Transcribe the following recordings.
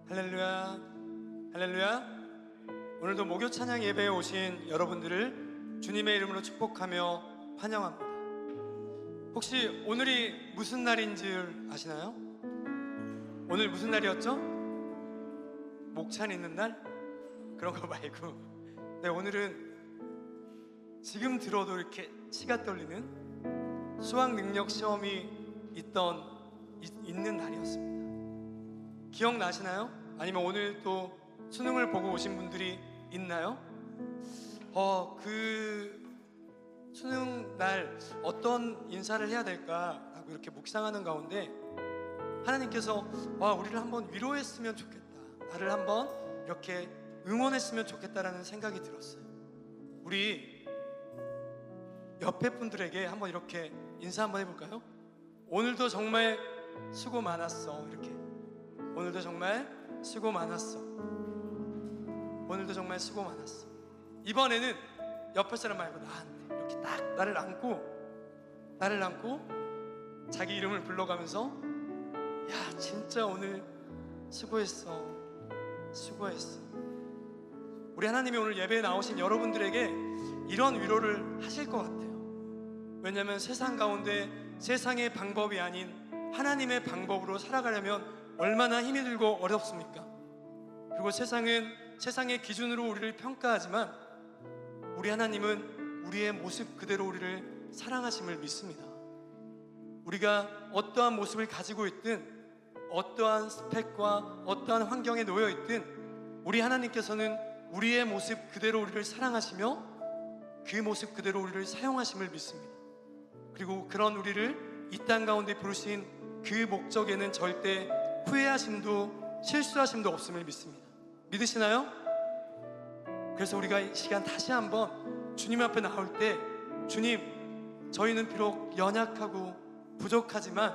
할렐루야, 할렐루야. 오늘도 목요 찬양 예배에 오신 여러분들을 주님의 이름으로 축복하며 환영합니다. 혹시 오늘이 무슨 날인 줄 아시나요? 오늘 무슨 날이었죠? 목찬 있는 날? 그런 거 말고, 네, 오늘은 지금 들어도 이렇게 치가 떨리는 수학 능력 시험이 있는 날이었습니다. 기억나시나요? 아니면 오늘 또 수능을 보고 오신 분들이 있나요? 그 수능 날 어떤 인사를 해야 될까 하고 이렇게 묵상하는 가운데 하나님께서 우리를 한번 위로했으면 좋겠다, 나를 한번 이렇게 응원했으면 좋겠다라는 생각이 들었어요. 우리 옆에 분들에게 한번 이렇게 인사 한번 해볼까요? 오늘도 정말 수고 많았어. 이렇게 오늘도 정말 수고 많았어. 오늘도 정말 수고 많았어. 이번에는 옆에 사람 말고 나한테 이렇게 딱 나를 안고 자기 이름을 불러가면서 야, 진짜 오늘 수고했어. 우리 하나님이 오늘 예배에 나오신 여러분들에게 이런 위로를 하실 것 같아요. 왜냐하면 세상 가운데 세상의 방법이 아닌 하나님의 방법으로 살아가려면 얼마나 힘이 들고 어렵습니까? 그리고 세상은 세상의 기준으로 우리를 평가하지만 우리 하나님은 우리의 모습 그대로 우리를 사랑하심을 믿습니다. 우리가 어떠한 모습을 가지고 있든 어떠한 스펙과 어떠한 환경에 놓여 있든 우리 하나님께서는 우리의 모습 그대로 우리를 사랑하시며 그 모습 그대로 우리를 사용하심을 믿습니다. 그리고 그런 우리를 이 땅 가운데 부르신 그 목적에는 절대 후회하심도 실수하심도 없음을 믿습니다. 믿으시나요? 그래서 우리가 이 시간 다시 한번 주님 앞에 나올 때, 주님, 저희는 비록 연약하고 부족하지만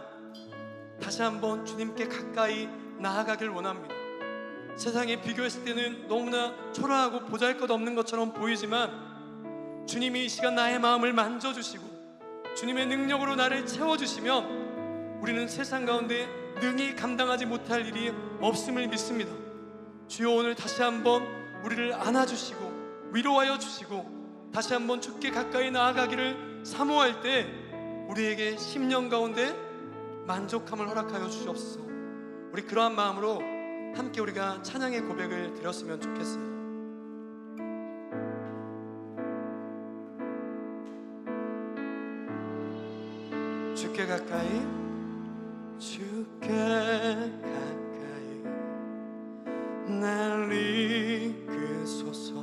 다시 한번 주님께 가까이 나아가길 원합니다. 세상에 비교했을 때는 너무나 초라하고 보잘것없는 것처럼 보이지만 주님이 이 시간 나의 마음을 만져주시고 주님의 능력으로 나를 채워주시면 우리는 세상 가운데 능히 감당하지 못할 일이 없음을 믿습니다. 주여, 오늘 다시 한번 우리를 안아주시고 위로하여 주시고 다시 한번 주께 가까이 나아가기를 사모할 때 우리에게 심령 가운데 만족함을 허락하여 주시옵소서. 우리 그러한 마음으로 함께 우리가 찬양의 고백을 드렸으면 좋겠어요. 주께 가까이, 주께 가까이 날 이끄소서.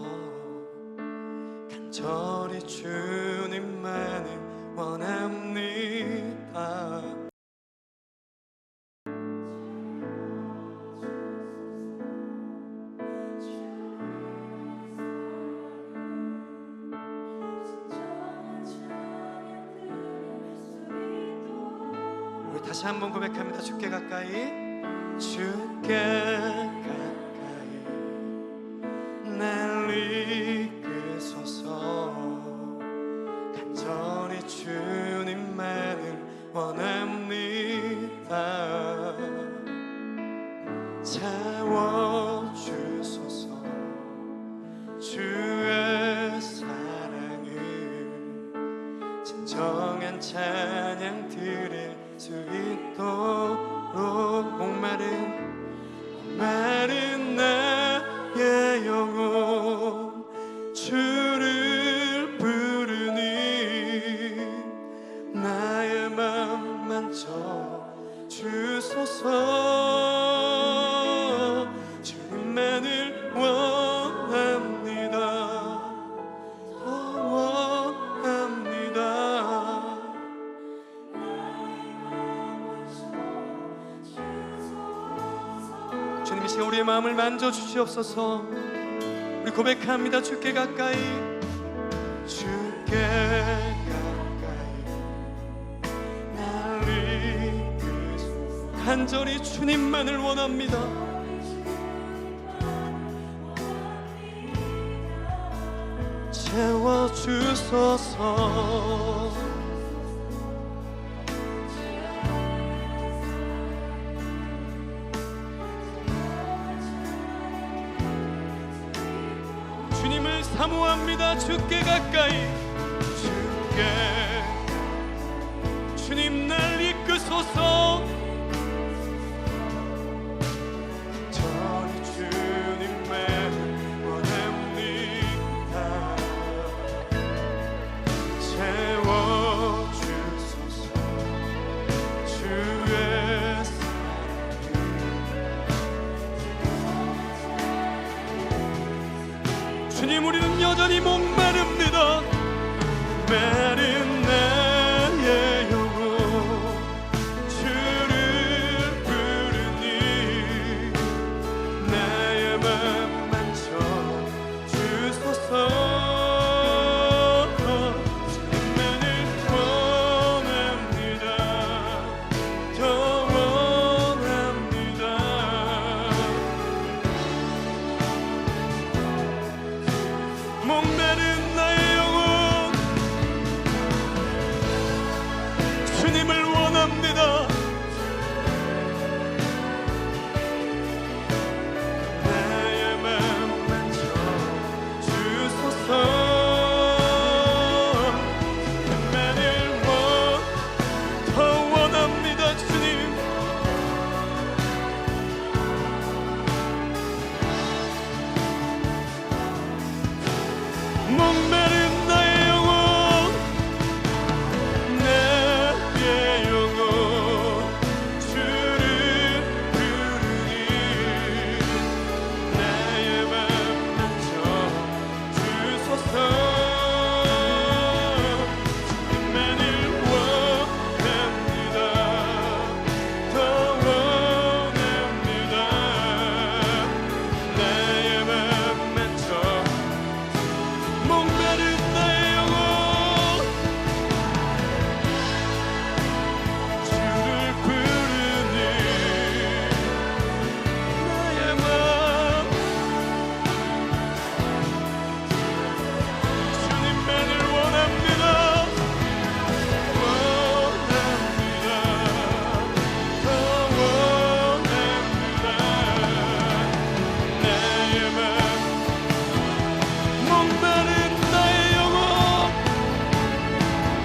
간절히 주님만을 원합니다. 우리 다시 한번 고백합니다. 주께 가까이, 주께 가까이 날 이끄소서. 간절히 주님만을 원합니다. 채워주소서. 주의 사랑을 진정한 찬양 드릴 수 있도록 목마른 나의 영혼 주를 부르니 나의 맘 만져 주소서. 주님만을 원합니다. 원합니다. 주님, 이 시간 우리의 마음을 만져 주시옵소서. 우리 고백합니다. 주께 가까이, 주께 가까이 날 이끄소서. 간절히 주님만을 원합니다. 채워주소서. 주님을 사모합니다. 주께 가까이, 주께 주님 날 이끄소서. 저리 주님의 원합니다. 채워주소서. 주의 주님, 우리는 여전히 목마릅니다. 메른 나의 영혼 주를 부르니 나의 맘 만져 주소서. 주님만을 원합니다. 더 원합니다. 목마른 나의 영혼 주님을 원합니다. 나의 맘 만져 주소서. 주님만을 더 원합니다. 주님, 목마른 나의 영혼, 나의 영혼 주를 부르니 나의 맘 만져 주소서. 주님만을 원합니다. 더 원합니다. 나의 맘 만져 목마른 나의 영혼 주를 부르니 나의 맘 주님만을 원합니다. 원합니다. 더 원합니다. 나의 맘 목마른 나의 영혼,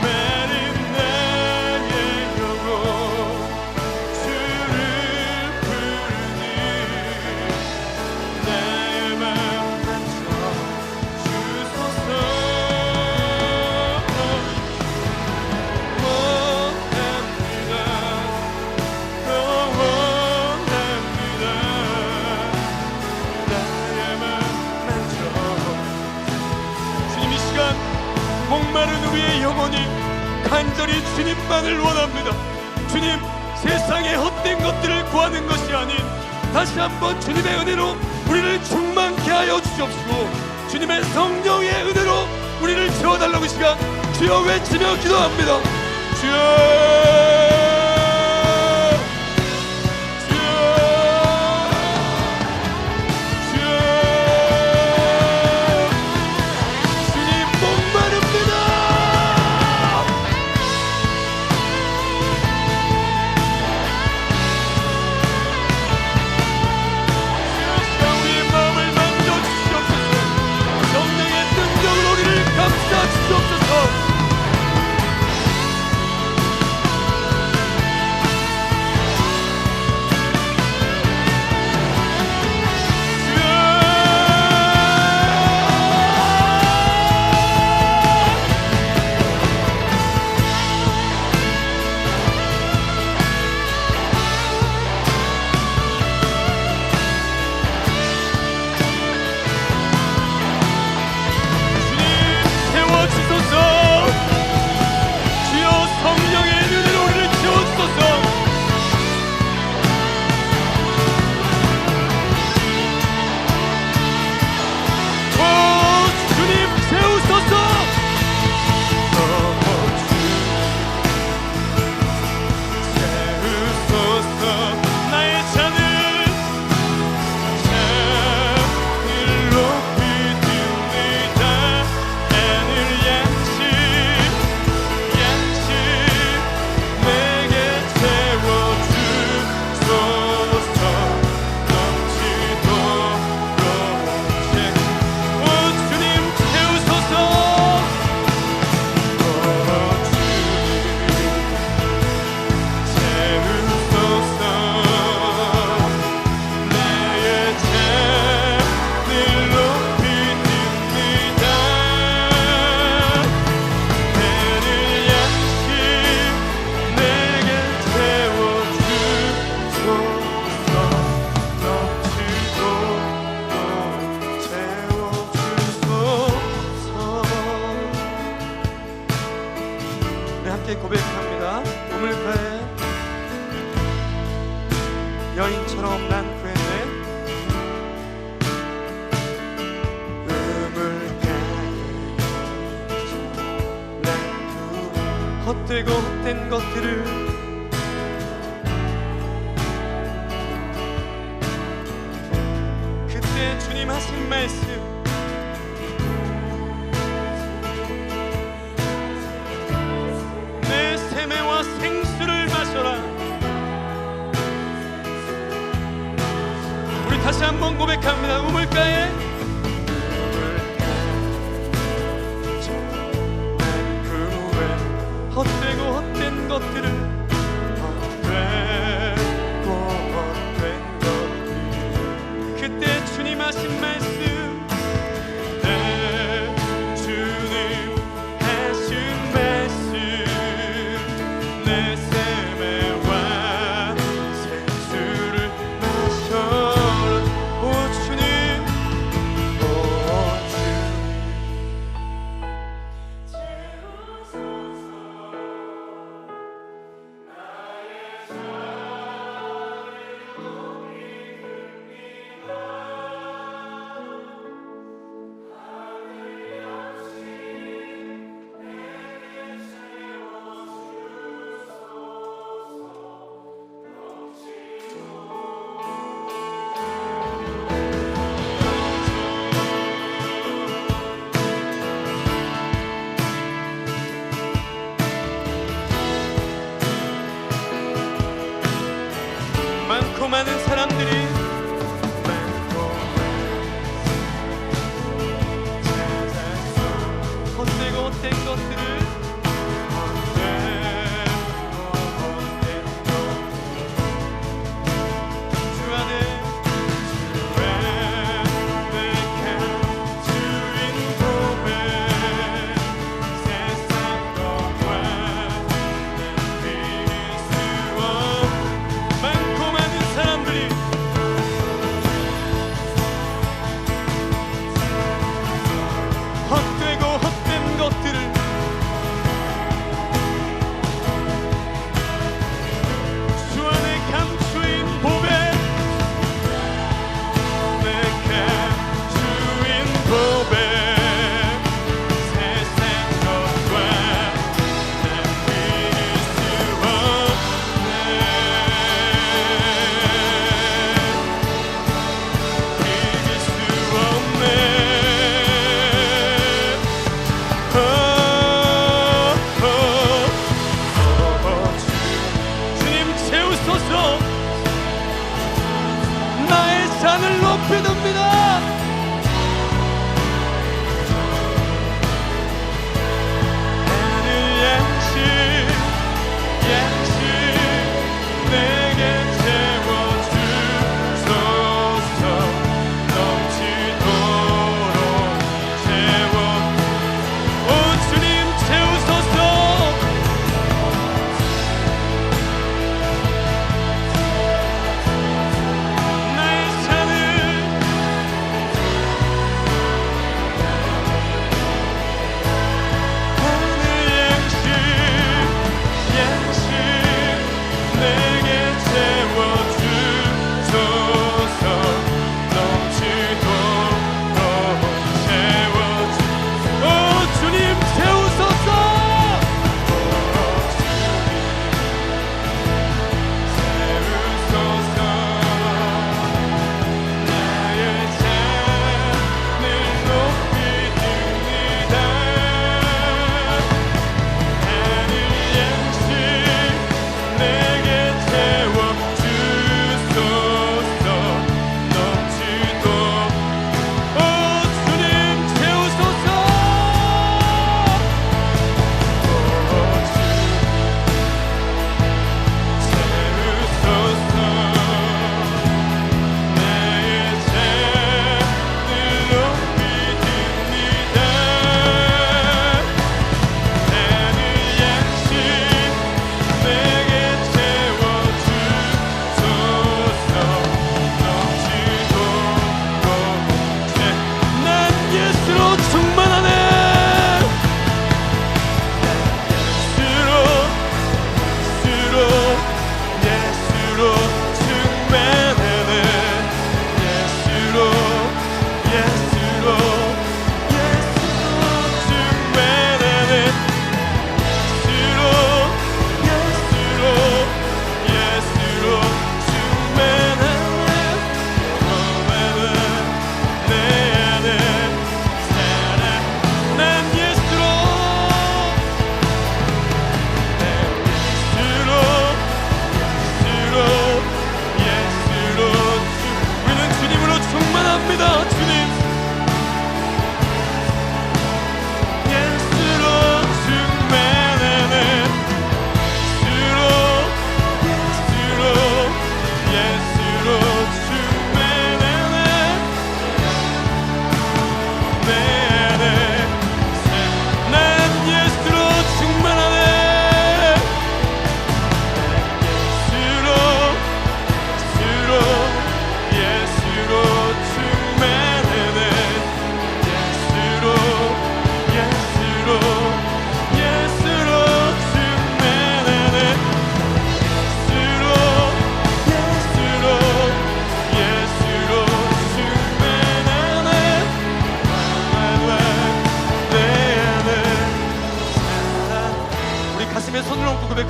메린 나의 영혼 주를 부르니 나의 맘 만져 주소서. 원합니다. 더 원합니다. 나의 맘 만져. 주님, 이 시간 목마른 우리의 영혼이 간절히 주님만을 원합니다. 주님, 세상의 헛된 것들을 구하는 것이 아닌 다시 한번 주님의 은혜로 우리를 충만케 하여 주시옵시고 주님의 성령의 은혜로 우리를 채워달라고 이 시간 주여 외치며 기도합니다. 주여, 주여, 주여. 주님, 목마릅니다. 주여, 우리의 마음을 만져주시옵소서. 성령의 능력으로 우리를 감싸주시옵소서. 헛되고 헛된 것들을 그때 주님 하신 말씀 내 세매와 생수를 마셔라. 우리 다시 한번 고백합니다. 우물가에 그 후에 헛되고 헛된 것들을 헛되고 헛된 것들 그때 주님 하신 말씀 내 주님 하신 말씀 내 세매와 생수를 마셔라. 오 주님 오 주님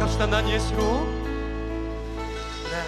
고백합시다. 난 예수로. 네.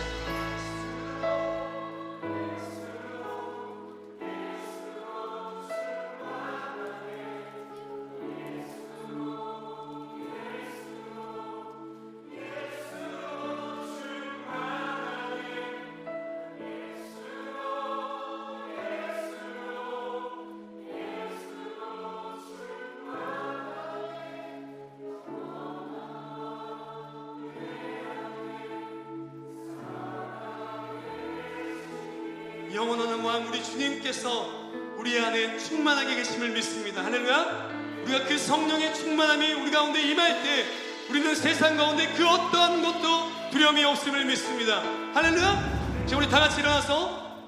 영원한 왕 우리 주님께서 우리 안에 충만하게 계심을 믿습니다. 할렐루야. 우리가 그 성령의 충만함이 우리 가운데 임할 때 우리는 세상 가운데 그 어떠한 것도 두려움이 없음을 믿습니다. 할렐루야. 지금 우리 다 같이 일어나서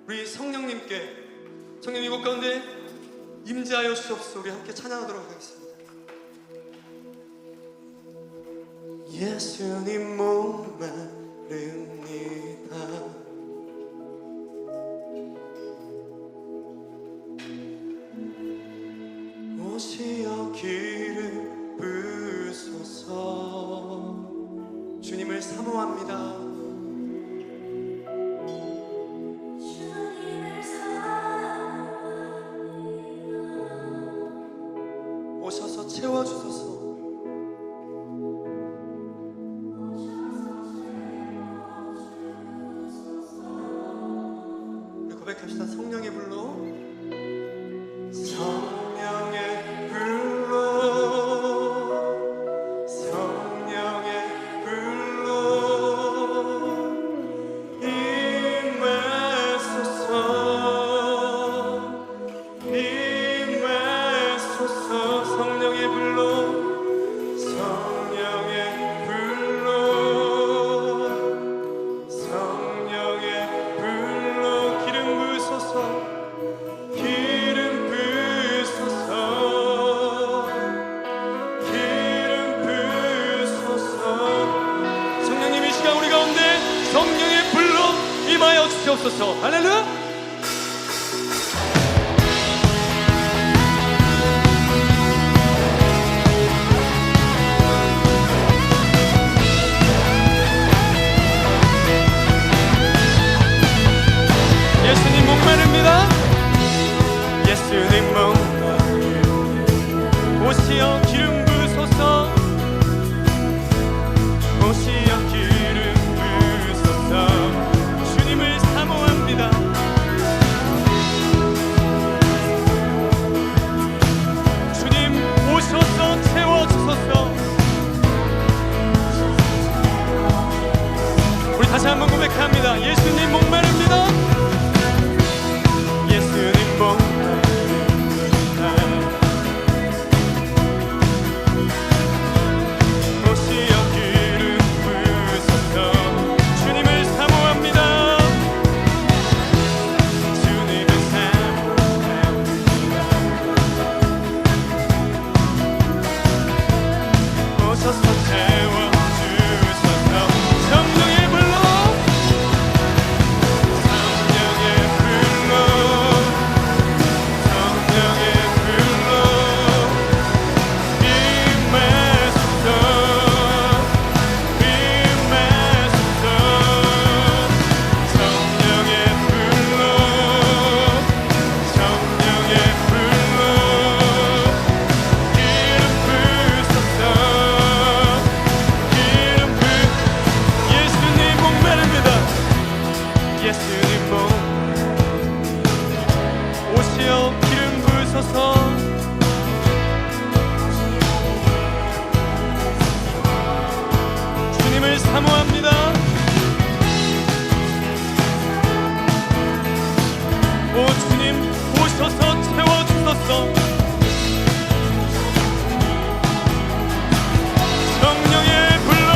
우리 성령님께, 성령 이곳 가운데 임재하여 주옵소서. 우리 함께 찬양하도록 하겠습니다. 예수님 목마릅니다. 오시어 기름 부으소서. 주님을 사모합니다. 주님을 사모합니다. 오셔서 채워주소서. 우리 고백합시다. 성령의 불로. 성령의 불로, 성령의 불로 임하소서, 임하소서. 성령의 불로, 성령의 불로, 성령의 불로 기름 부으소서. 기름 부으소서, 기름 부으소서. 성령님 이 시간 우리 가운데 성령의 불로 임하여 주시옵소서. 할렐루야. 예수님 목마릅니다. 예수님 목마릅니다. 오시어 기름 부으소서. 오시어 기름 부으소서. 주님을 사모합니다. 주님 오셔서 채워주소서. 우리 다시 한번 고백합니다. 예수님 목마릅니다. 예수님 목마릅니다. 오시어 기름 부으소서. 주님을 사모합니다. 주님을 사모합니다. 오셔서 채워주소서. 성령의 불로, 성령의 불로, 성령의 불로 임하소서, 임하소서. 성령의 불로, 성령의 불로 기름 부으소서, 기름 부. 예수님 목마릅니다. 예수님 목 오시어 기름 부으소서. 주님을 사모합니다. 오 주님 오셔서 채워주소서. 성령의 불로,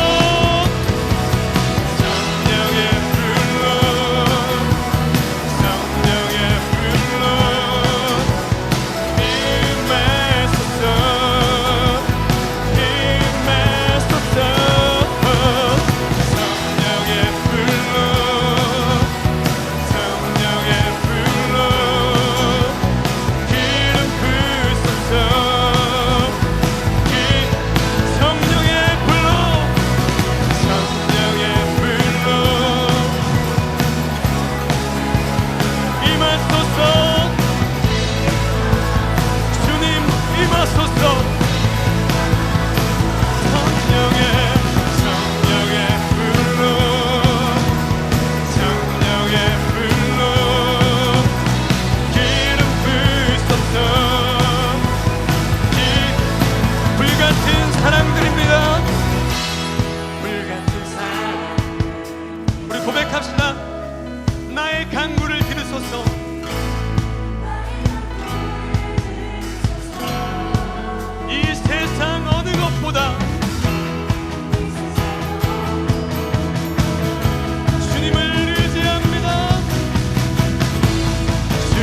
성령의 불로, 성령의 불로 임하소서, 임하소서. 성령의 불로, 성령의 불로 기름 부으소서.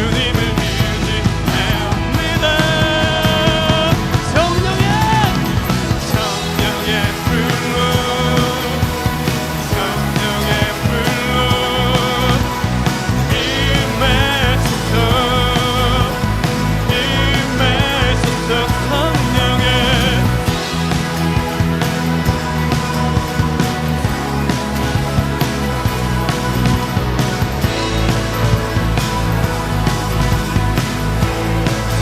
주님을 의지합니다. 성령의 불로 성령의 불로 임하소서 성령의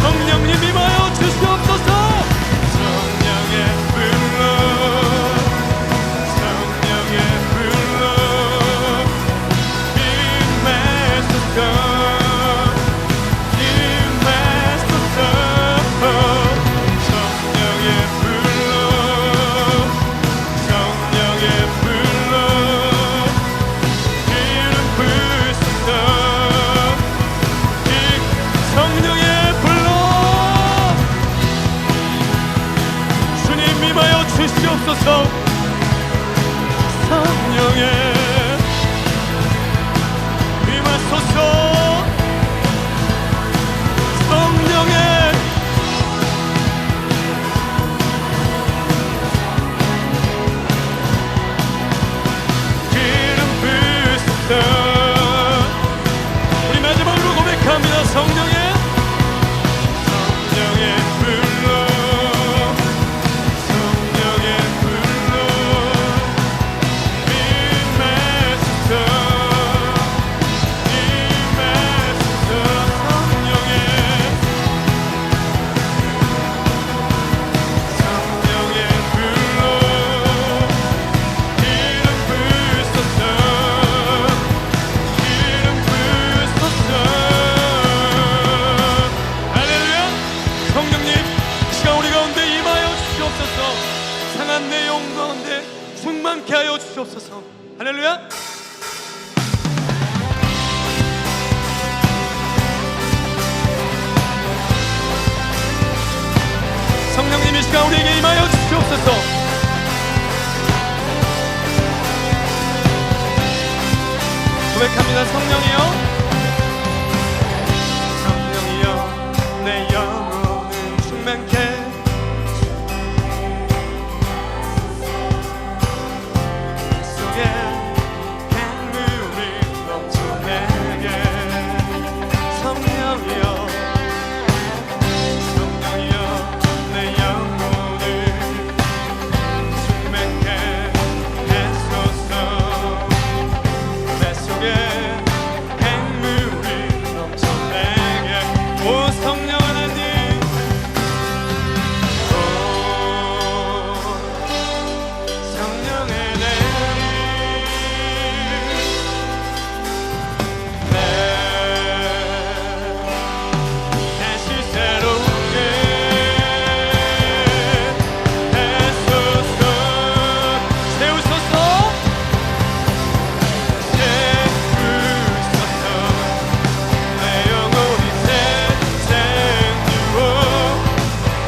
성령님 임하여 주시옵소서. 성령의 불로 성령의 불로 임하소서 임하소서. 성령의 불로 성령의 불로 기름 부으소서. 성령의 불로 주님 임하여 주시옵소서. 성령의 임하소서. 성령의 기름 부으소서. 우리 마지막으로 고백합니다. 성령의 불로 성령의 불로 임하소서 임하소서. 성령의 불로 기름 부으소서 기름 부으소서. 할렐루야. 성령님 이 시간 우리 가운데 임하여 주시옵소서. 상한 내 영 가운데 충만케 하여 주시옵소서. 할렐루야. 성령님 이 시간 우리에게 임하여 주시옵소서. 고백합니다. 성령이여 성령이여 내 영혼을 충만케 속에 샘물이 넘쳐내게. 성령이여 성령이여 내 영혼을 충만케 하소서. 내 속에 샘물이 넘쳐내게. 오 성령 하나님 오 성령의 내리 다시 새롭게 하소서. 세우소서 세우소서. 내 영혼이 새생기고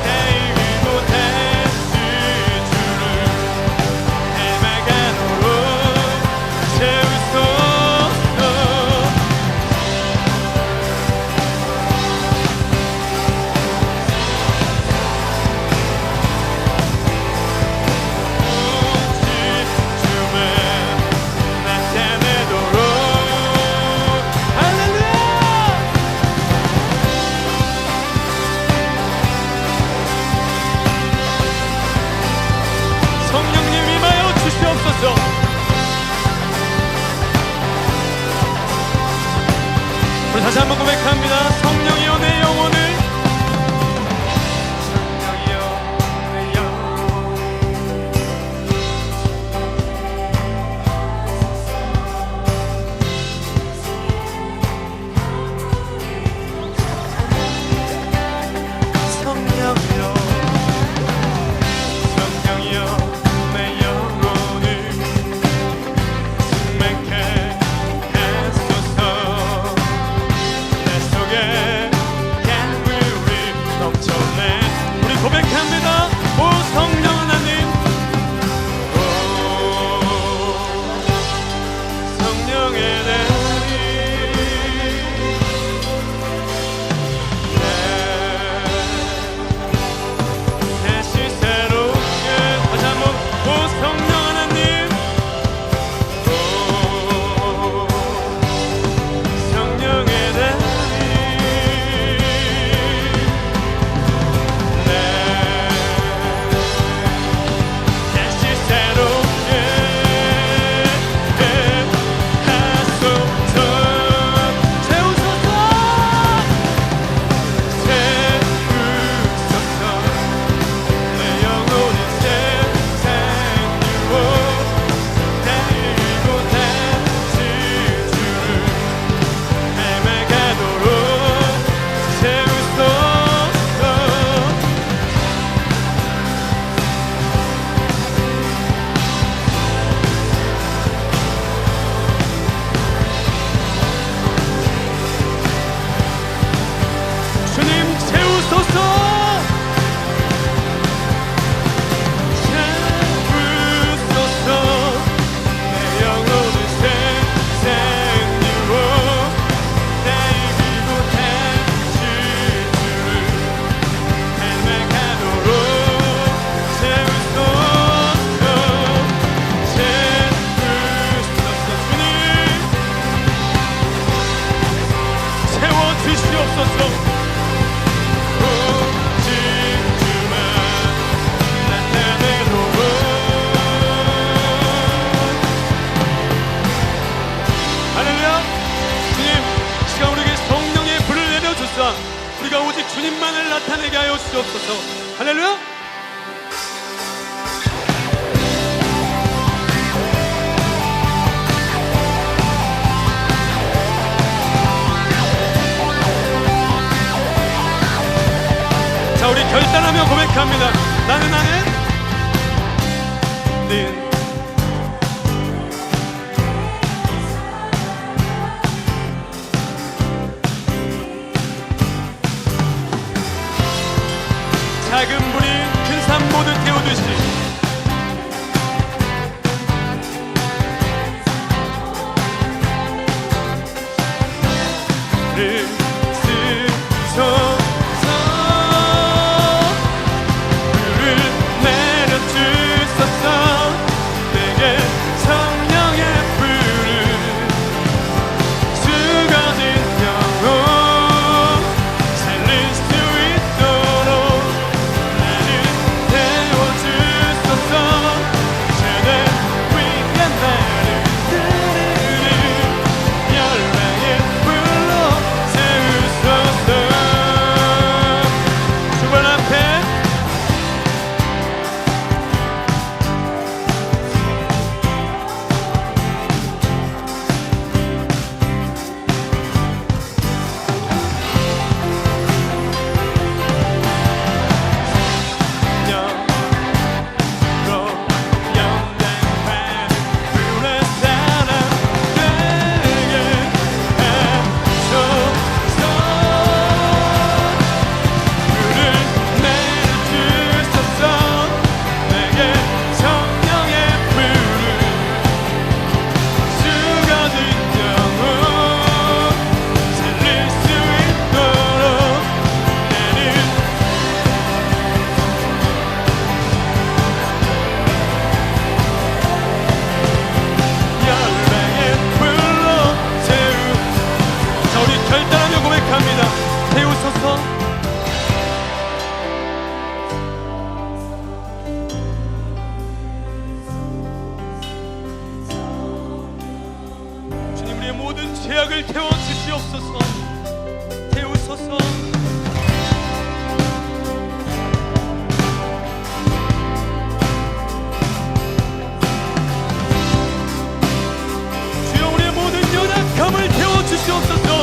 다이기고 다시 주를 닮아가도록 세우소서. 주만 나타내도록. 할렐루야. 성령님 임하여 주시옵소서. 우리 다시 한번 고백합니다. 성령이여 내 영혼을 성령이여 내 영혼을 성령이여 성령이여 내 영혼을 충만케 하소서. 내 속에 샘물이 넘쳐내. 우리 고백합니다. 오 성령 하나님 오 성령의 내리 주시옵소서. 오직 주만 나타내도록. 할렐루야. 주님, 시간 우리에게 성령의 불을 내려주사 우리가 오직 주님만을 나타내게 하여 주시옵소서. 할렐루야. 자, 우리 결단하며 고백합니다. 나는 작은 불이 큰 산 모두 태우듯이 를 쓰소서. 불을 내려주소서. 내게 성령의 불을 죽어진 영혼 살릴 수 있도록 나를 태워주소서. 제대 위에 나를 열방의 불로 세우소서. 주발 앞에 결단하며 고백합니다. 태우소서. 주님, 우리의 모든 죄악을 태워 주시옵소서. 태우소서. 주여, 우리의 모든 연약함을 태워 주시옵소서.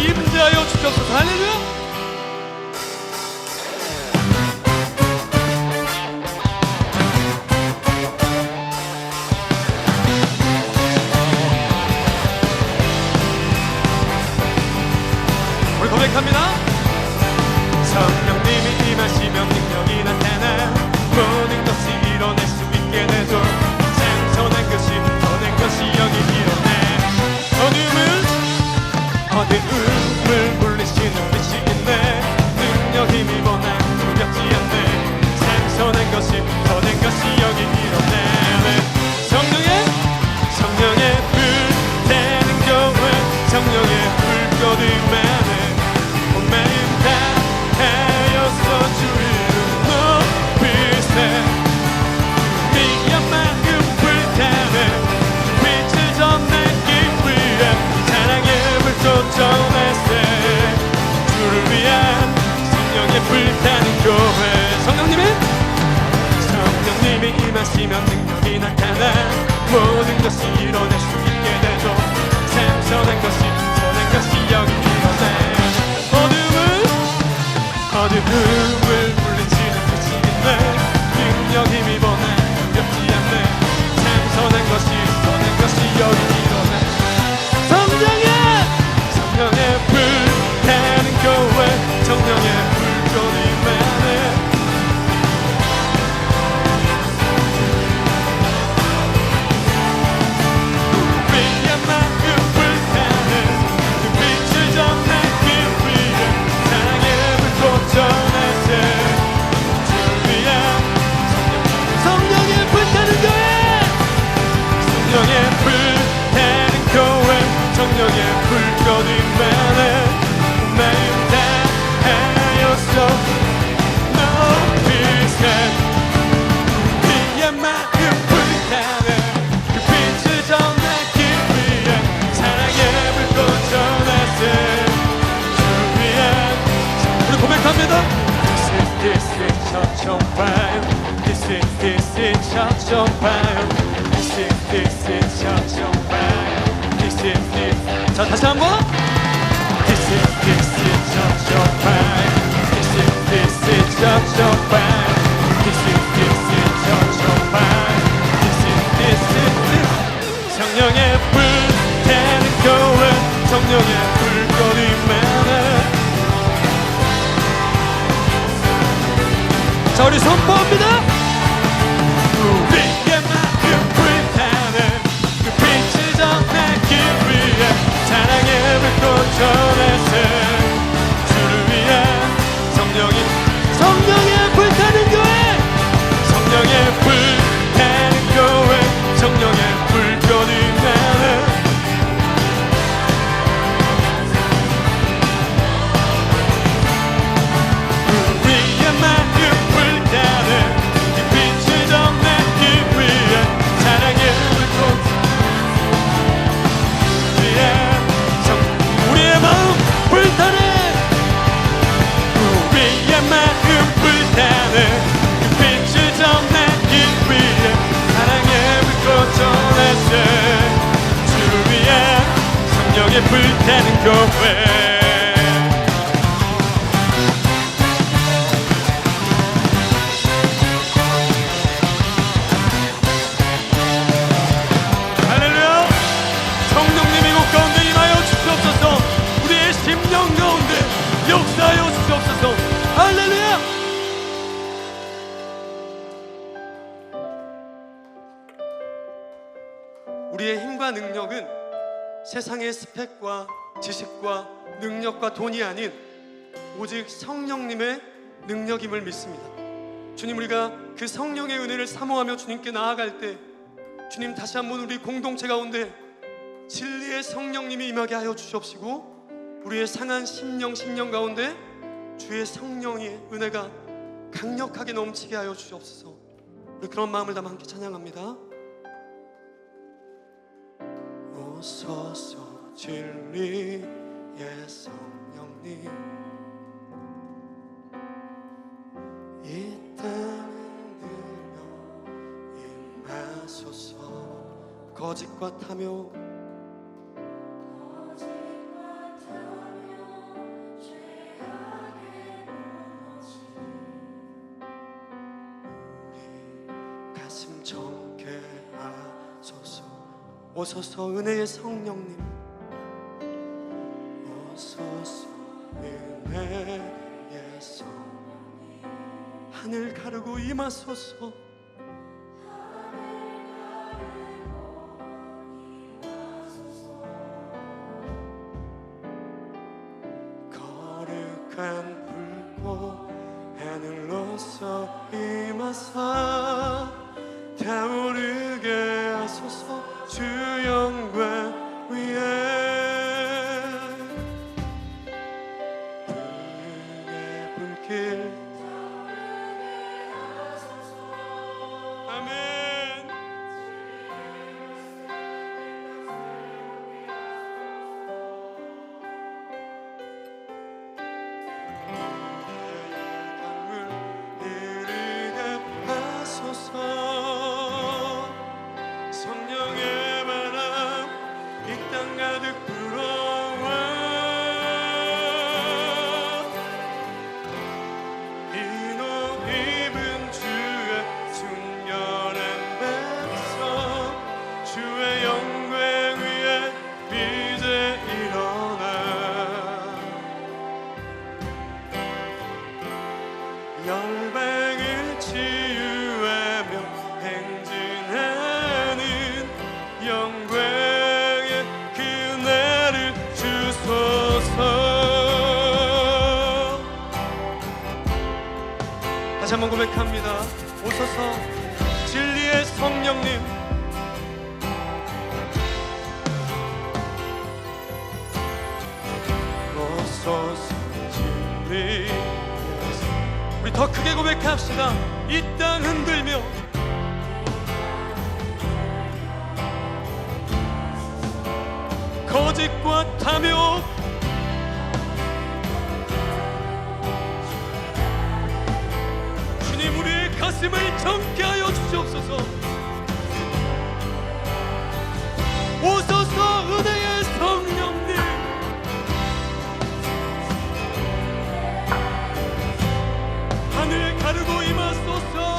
임재하여 주옵소서. 할렐루야. this is church on fire. This is church on fire. This is church on fire. This is 자 다시 한번. This is church on fire. This is church on fire. This is church on fire. This is 성령의 불 태는 교회 성령의 불거리만은 자 우리 선포합니다. 우리의 마음 불타는 그 빛을 전하기 위해 사랑의 불꽃 전해서 주를 위해 성령의 불타는 교회 성령의 불타는 교회 성령의 불꽃이 나는 우리의 마음 불타는 그 빛을 전하기 위해 사랑의 불꽃 위해 우리의 마음 불타는 우리의 마음 불타는 그 빛을 전하기 위해 사랑의 불꽃 전해서 주를 위해 성령의 불타는 교회 할렐루야. 성령님 이곳 가운데 임하여 주시옵소서. 우리의 심령 가운데 역사하여 주시옵소서. 할렐루야. 우리의 힘과 능력은 세상의 스펙과 지식과 능력과 돈이 아닌 오직 성령님의 능력임을 믿습니다. 주님, 우리가 그 성령의 은혜를 사모하며 주님께 나아갈 때 주님 다시 한번 우리 공동체 가운데 진리의 성령님이 임하게 하여 주시옵시고 우리의 상한 심령 가운데 주의 성령의 은혜가 강력하게 넘치게 하여 주시옵소서. 우리 그런 마음을 담아 함께 찬양합니다. 오소서 진리의 성령님 이 땅을 들며 임하소서. 거짓과 탐욕 가슴 정케 하소서. 오소서 은혜의 성령님 오소서 은혜의 성령님 하늘 가르고 임하소서. 거룩한 불꽃 하늘로서 임하사 타오르게 하소서. 주 영광 위에 불의 불길 아멘. 강물 흐르게 하소서. 성령의 바람 이 땅 가득 불어와 흰옷 입은 주의 순결한 백성 주의 영광 위에 이제 일어나 열방을 치유하며 행진하는 영광의 그날을 주소서. 다시 한번 고백합니다. 오소서 진리의 성령님 오소서 진리의 성령. 우리 더 크게 고백합시다. 이 땅 흔들며 거짓과 탐욕 말씀을 정케 하여 주시옵소서. 오소서 은혜의 성령님, 하늘 가르고 임하소서.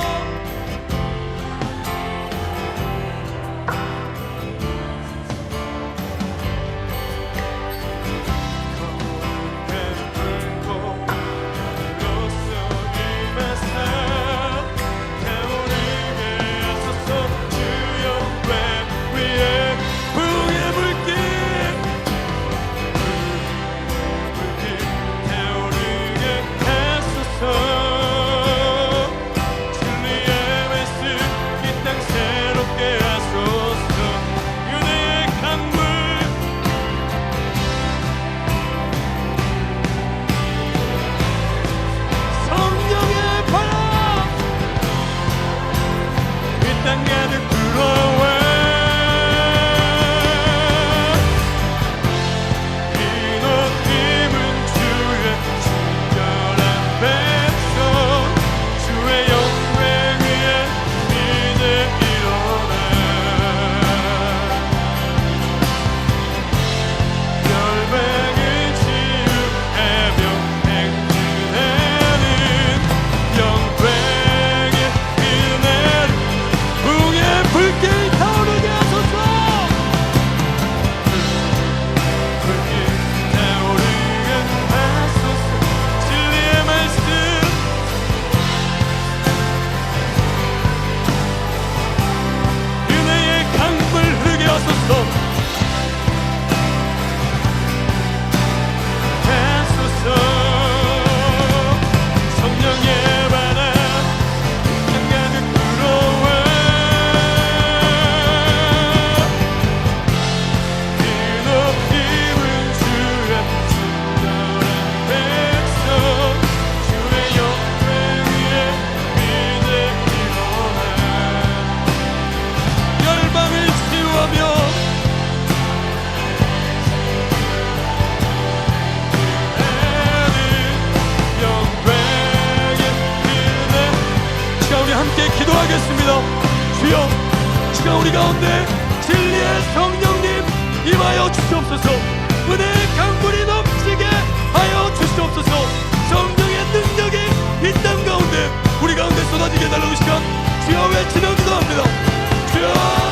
기도하겠습니다. 주여, 시간 우리 가운데 진리의 성령님 임하여 주시옵소서. 은혜의 강물이 넘치게 하여 주시옵소서. 성령의 능력이 이 땅 가운데 우리 가운데 쏟아지게 달라는 시간 주여 외치며 기도합니다. 주여,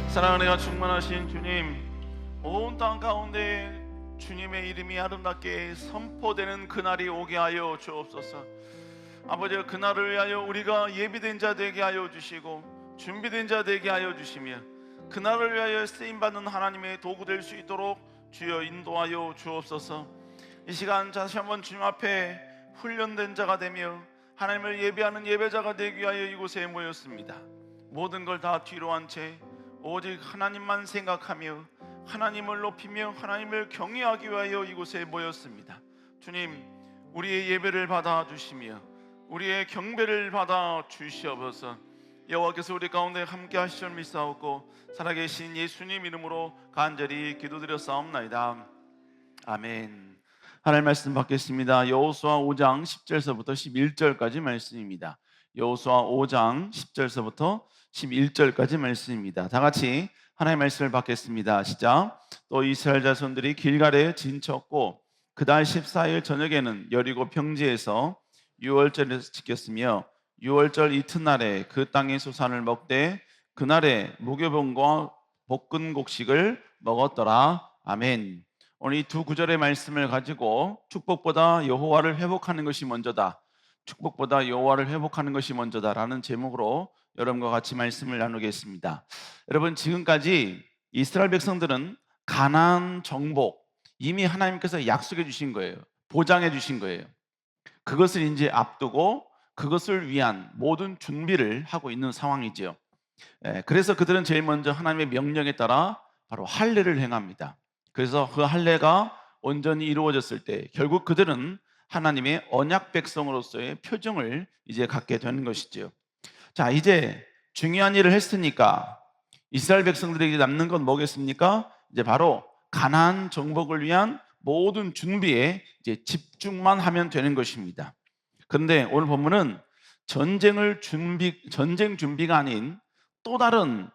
사랑하는 은혜가 충만하신 주님, 온 땅 가운데 주님의 이름이 아름답게 선포되는 그날이 오게 하여 주옵소서. 아버지, 그날을 위하여 우리가 예비된 자 되게 하여 주시고 준비된 자 되게 하여 주시며 그날을 위하여 쓰임받는 하나님의 도구 될 수 있도록 주여 인도하여 주옵소서. 이 시간 다시 한번 주님 앞에 훈련된 자가 되며 하나님을 예배하는 예배자가 되기 위하여 이곳에 모였습니다. 모든 걸 다 뒤로 한 채 오직 하나님만 생각하며 하나님을 높이며 하나님을 경외하기 위하여 이곳에 모였습니다. 주님, 우리의 예배를 받아 주시며 우리의 경배를 받아 주시옵소서. 여호와께서 우리 가운데 함께 하시줄 믿사옵고 살아계신 예수님 이름으로 간절히 기도드렸사옵나이다. 아멘. 하나님 말씀 받겠습니다. 여호수아 5장 10절서부터 11절까지 말씀입니다. 여호수아 5장 10절서부터 11절까지 말씀입니다. 다 같이 하나님의 말씀을 받겠습니다. 시작. 또 이스라엘 자손들이 길갈에 진쳤고 그달 14일 저녁에는 여리고 평지에서 유월절을 지켰으며 유월절 이튿날에 그 땅의 소산을 먹되 그날에 무교병과 볶은 곡식을 먹었더라. 아멘. 오늘 이 두 구절의 말씀을 가지고 축복보다 여호와를 회복하는 것이 먼저다, 축복보다 여호와를 회복하는 것이 먼저다라는 제목으로 여러분과 같이 말씀을 나누겠습니다. 여러분, 지금까지 이스라엘 백성들은 가나안 정복 이미 하나님께서 약속해 주신 거예요. 보장해 주신 거예요. 그것을 이제 앞두고 그것을 위한 모든 준비를 하고 있는 상황이죠. 그래서 그들은 제일 먼저 하나님의 명령에 따라 바로 할례를 행합니다. 그래서 그 할례가 온전히 이루어졌을 때 결국 그들은 하나님의 언약 백성으로서의 표정을 이제 갖게 되는 것이죠. 자, 이제 중요한 일을 했으니까 이스라엘 백성들에게 남는 건 뭐겠습니까? 이제 바로 가나안 정복을 위한 모든 준비에 이제 집중만 하면 되는 것입니다. 그런데 오늘 본문은 전쟁 준비가 아닌 또 다른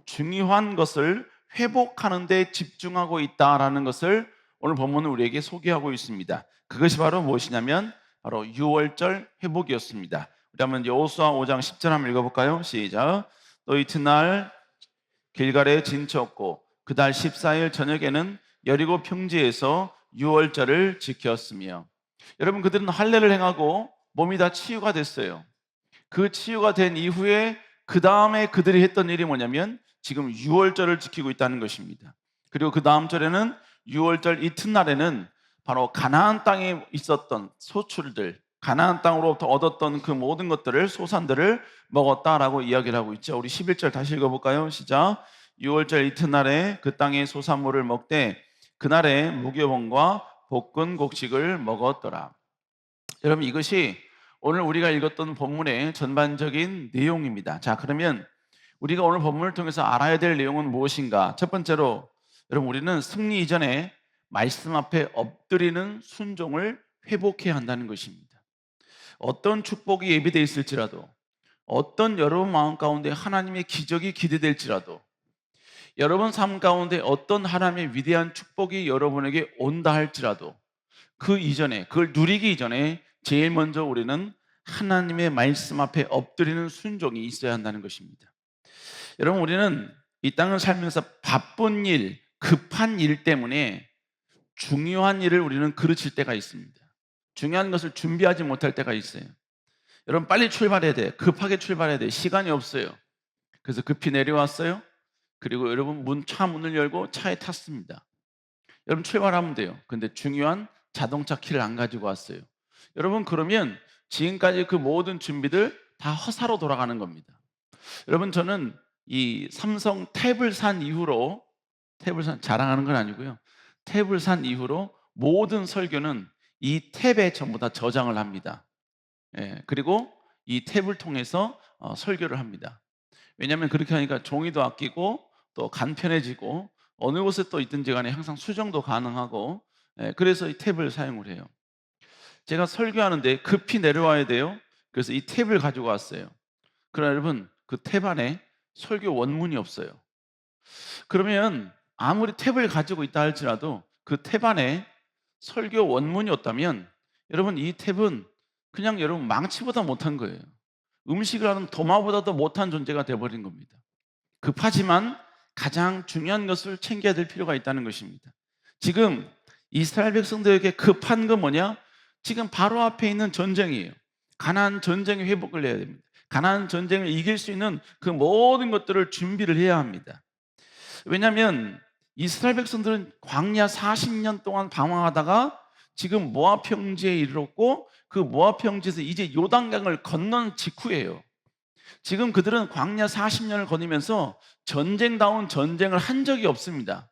중요한 것을 회복하는 데 집중하고 있다라는 것을 오늘 본문은 우리에게 소개하고 있습니다. 그것이 바로 무엇이냐면 바로 유월절 회복이었습니다. 우리 한번 여호수아 5장 10절 한번 읽어볼까요? 시작. 또 이튿날 길갈에 진쳤고 그달 14일 저녁에는 여리고 평지에서 유월절을 지켰으며. 여러분, 그들은 할례를 행하고 몸이 다 치유가 됐어요. 그 치유가 된 이후에 그 다음에 그들이 했던 일이 뭐냐면 지금 유월절을 지키고 있다는 것입니다. 그리고 그 다음 절에는 유월절 이튿날에는 바로 가나안 땅에 있었던 소출들, 가나안 땅으로부터 얻었던 그 모든 것들을, 소산들을 먹었다라고 이야기를 하고 있죠. 우리 11절 다시 읽어볼까요? 시작. 유월절 이튿날에 그 땅의 소산물을 먹되 그날에 무교봉과 볶은 곡식을 먹었더라. 여러분, 이것이 오늘 우리가 읽었던 본문의 전반적인 내용입니다. 자, 그러면 우리가 오늘 본문을 통해서 알아야 될 내용은 무엇인가? 첫 번째로 여러분, 우리는 승리 이전에 말씀 앞에 엎드리는 순종을 회복해야 한다는 것입니다. 어떤 축복이 예비되어 있을지라도, 어떤 여러분 마음 가운데 하나님의 기적이 기대될지라도, 여러분 삶 가운데 어떤 하나님의 위대한 축복이 여러분에게 온다 할지라도 그 이전에, 그걸 누리기 이전에 제일 먼저 우리는 하나님의 말씀 앞에 엎드리는 순종이 있어야 한다는 것입니다. 여러분, 우리는 이 땅을 살면서 바쁜 일, 급한 일 때문에 중요한 일을 우리는 그르칠 때가 있습니다. 중요한 것을 준비하지 못할 때가 있어요. 여러분, 빨리 출발해야 돼. 급하게 출발해야 돼. 시간이 없어요. 그래서 급히 내려왔어요. 그리고 여러분 차 문을 열고 차에 탔습니다. 여러분, 출발하면 돼요. 근데 중요한 자동차 키를 안 가지고 왔어요. 여러분, 그러면 지금까지 그 모든 준비들 다 허사로 돌아가는 겁니다. 여러분, 저는 이 삼성 탭을 산 이후로, 자랑하는 건 아니고요, 탭을 산 이후로 모든 설교는 이 탭에 전부 다 저장을 합니다. 그리고 이 탭을 통해서 설교를 합니다. 왜냐하면 그렇게 하니까 종이도 아끼고 또 간편해지고 어느 곳에 또 있든지 간에 항상 수정도 가능하고, 그래서 이 탭을 사용을 해요. 제가 설교하는데 급히 내려와야 돼요. 그래서 이 탭을 가지고 왔어요. 그러나 여러분, 그 탭 안에 설교 원문이 없어요. 그러면 아무리 탭을 가지고 있다 할지라도 그 탭 안에 설교 원문이 없다면 여러분, 이 탭은 그냥 여러분 망치보다 못한 거예요. 음식을 하는 도마보다도 못한 존재가 되어버린 겁니다. 급하지만 가장 중요한 것을 챙겨야 될 필요가 있다는 것입니다. 지금 이스라엘 백성들에게 급한 건 뭐냐? 지금 바로 앞에 있는 전쟁이에요. 가나안 전쟁의 회복을 해야 됩니다. 가나안 전쟁을 이길 수 있는 그 모든 것들을 준비를 해야 합니다. 왜냐하면 이스라엘 백성들은 광야 40년 동안 방황하다가 지금 모압 평지에 이르렀고, 그 모압 평지에서 이제 요단강을 건넌 직후예요. 지금 그들은 광야 40년을 거니면서 전쟁다운 전쟁을 한 적이 없습니다.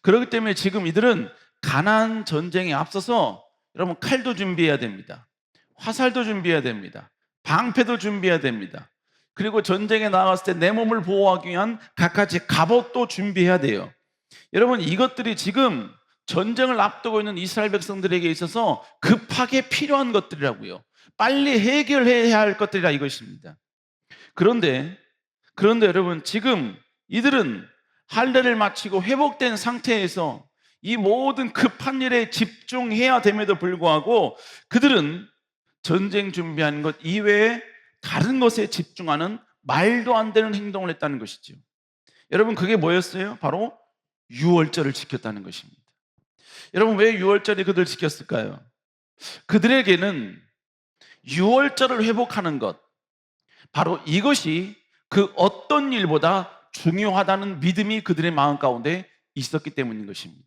그렇기 때문에 지금 이들은 가나안 전쟁에 앞서서 여러분 칼도 준비해야 됩니다. 화살도 준비해야 됩니다. 방패도 준비해야 됩니다. 그리고 전쟁에 나갔을 때 내 몸을 보호하기 위한 갖가지 갑옷도 준비해야 돼요. 여러분 이것들이 지금 전쟁을 앞두고 있는 이스라엘 백성들에게 있어서 급하게 필요한 것들이라고요. 빨리 해결해야 할 것들이라 이것입니다. 그런데 여러분 지금 이들은 할례를 마치고 회복된 상태에서 이 모든 급한 일에 집중해야 됨에도 불구하고 그들은 전쟁 준비하는 것 이외에 다른 것에 집중하는 말도 안 되는 행동을 했다는 것이죠. 여러분 그게 뭐였어요? 바로 유월절을 지켰다는 것입니다. 여러분 왜 유월절이 그들 지켰을까요? 그들에게는 유월절을 회복하는 것, 바로 이것이 그 어떤 일보다 중요하다는 믿음이 그들의 마음 가운데 있었기 때문인 것입니다.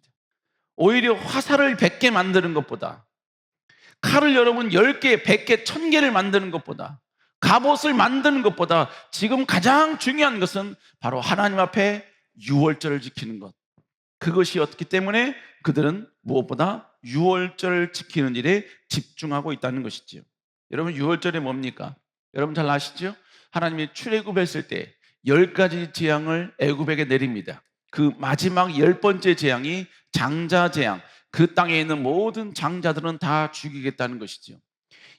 오히려 화살을 100개 만드는 것보다, 칼을 여러분 10개, 100개, 1000개를 만드는 것보다, 갑옷을 만드는 것보다 지금 가장 중요한 것은 바로 하나님 앞에 유월절을 지키는 것. 그것이었기 때문에 그들은 무엇보다 유월절을 지키는 일에 집중하고 있다는 것이지요. 여러분 유월절이 뭡니까? 여러분 잘 아시죠? 하나님이 출애굽했을 때 10가지 재앙을 애굽에게 내립니다. 그 마지막 10번째 재앙이 장자 재앙. 그 땅에 있는 모든 장자들은 다 죽이겠다는 것이죠.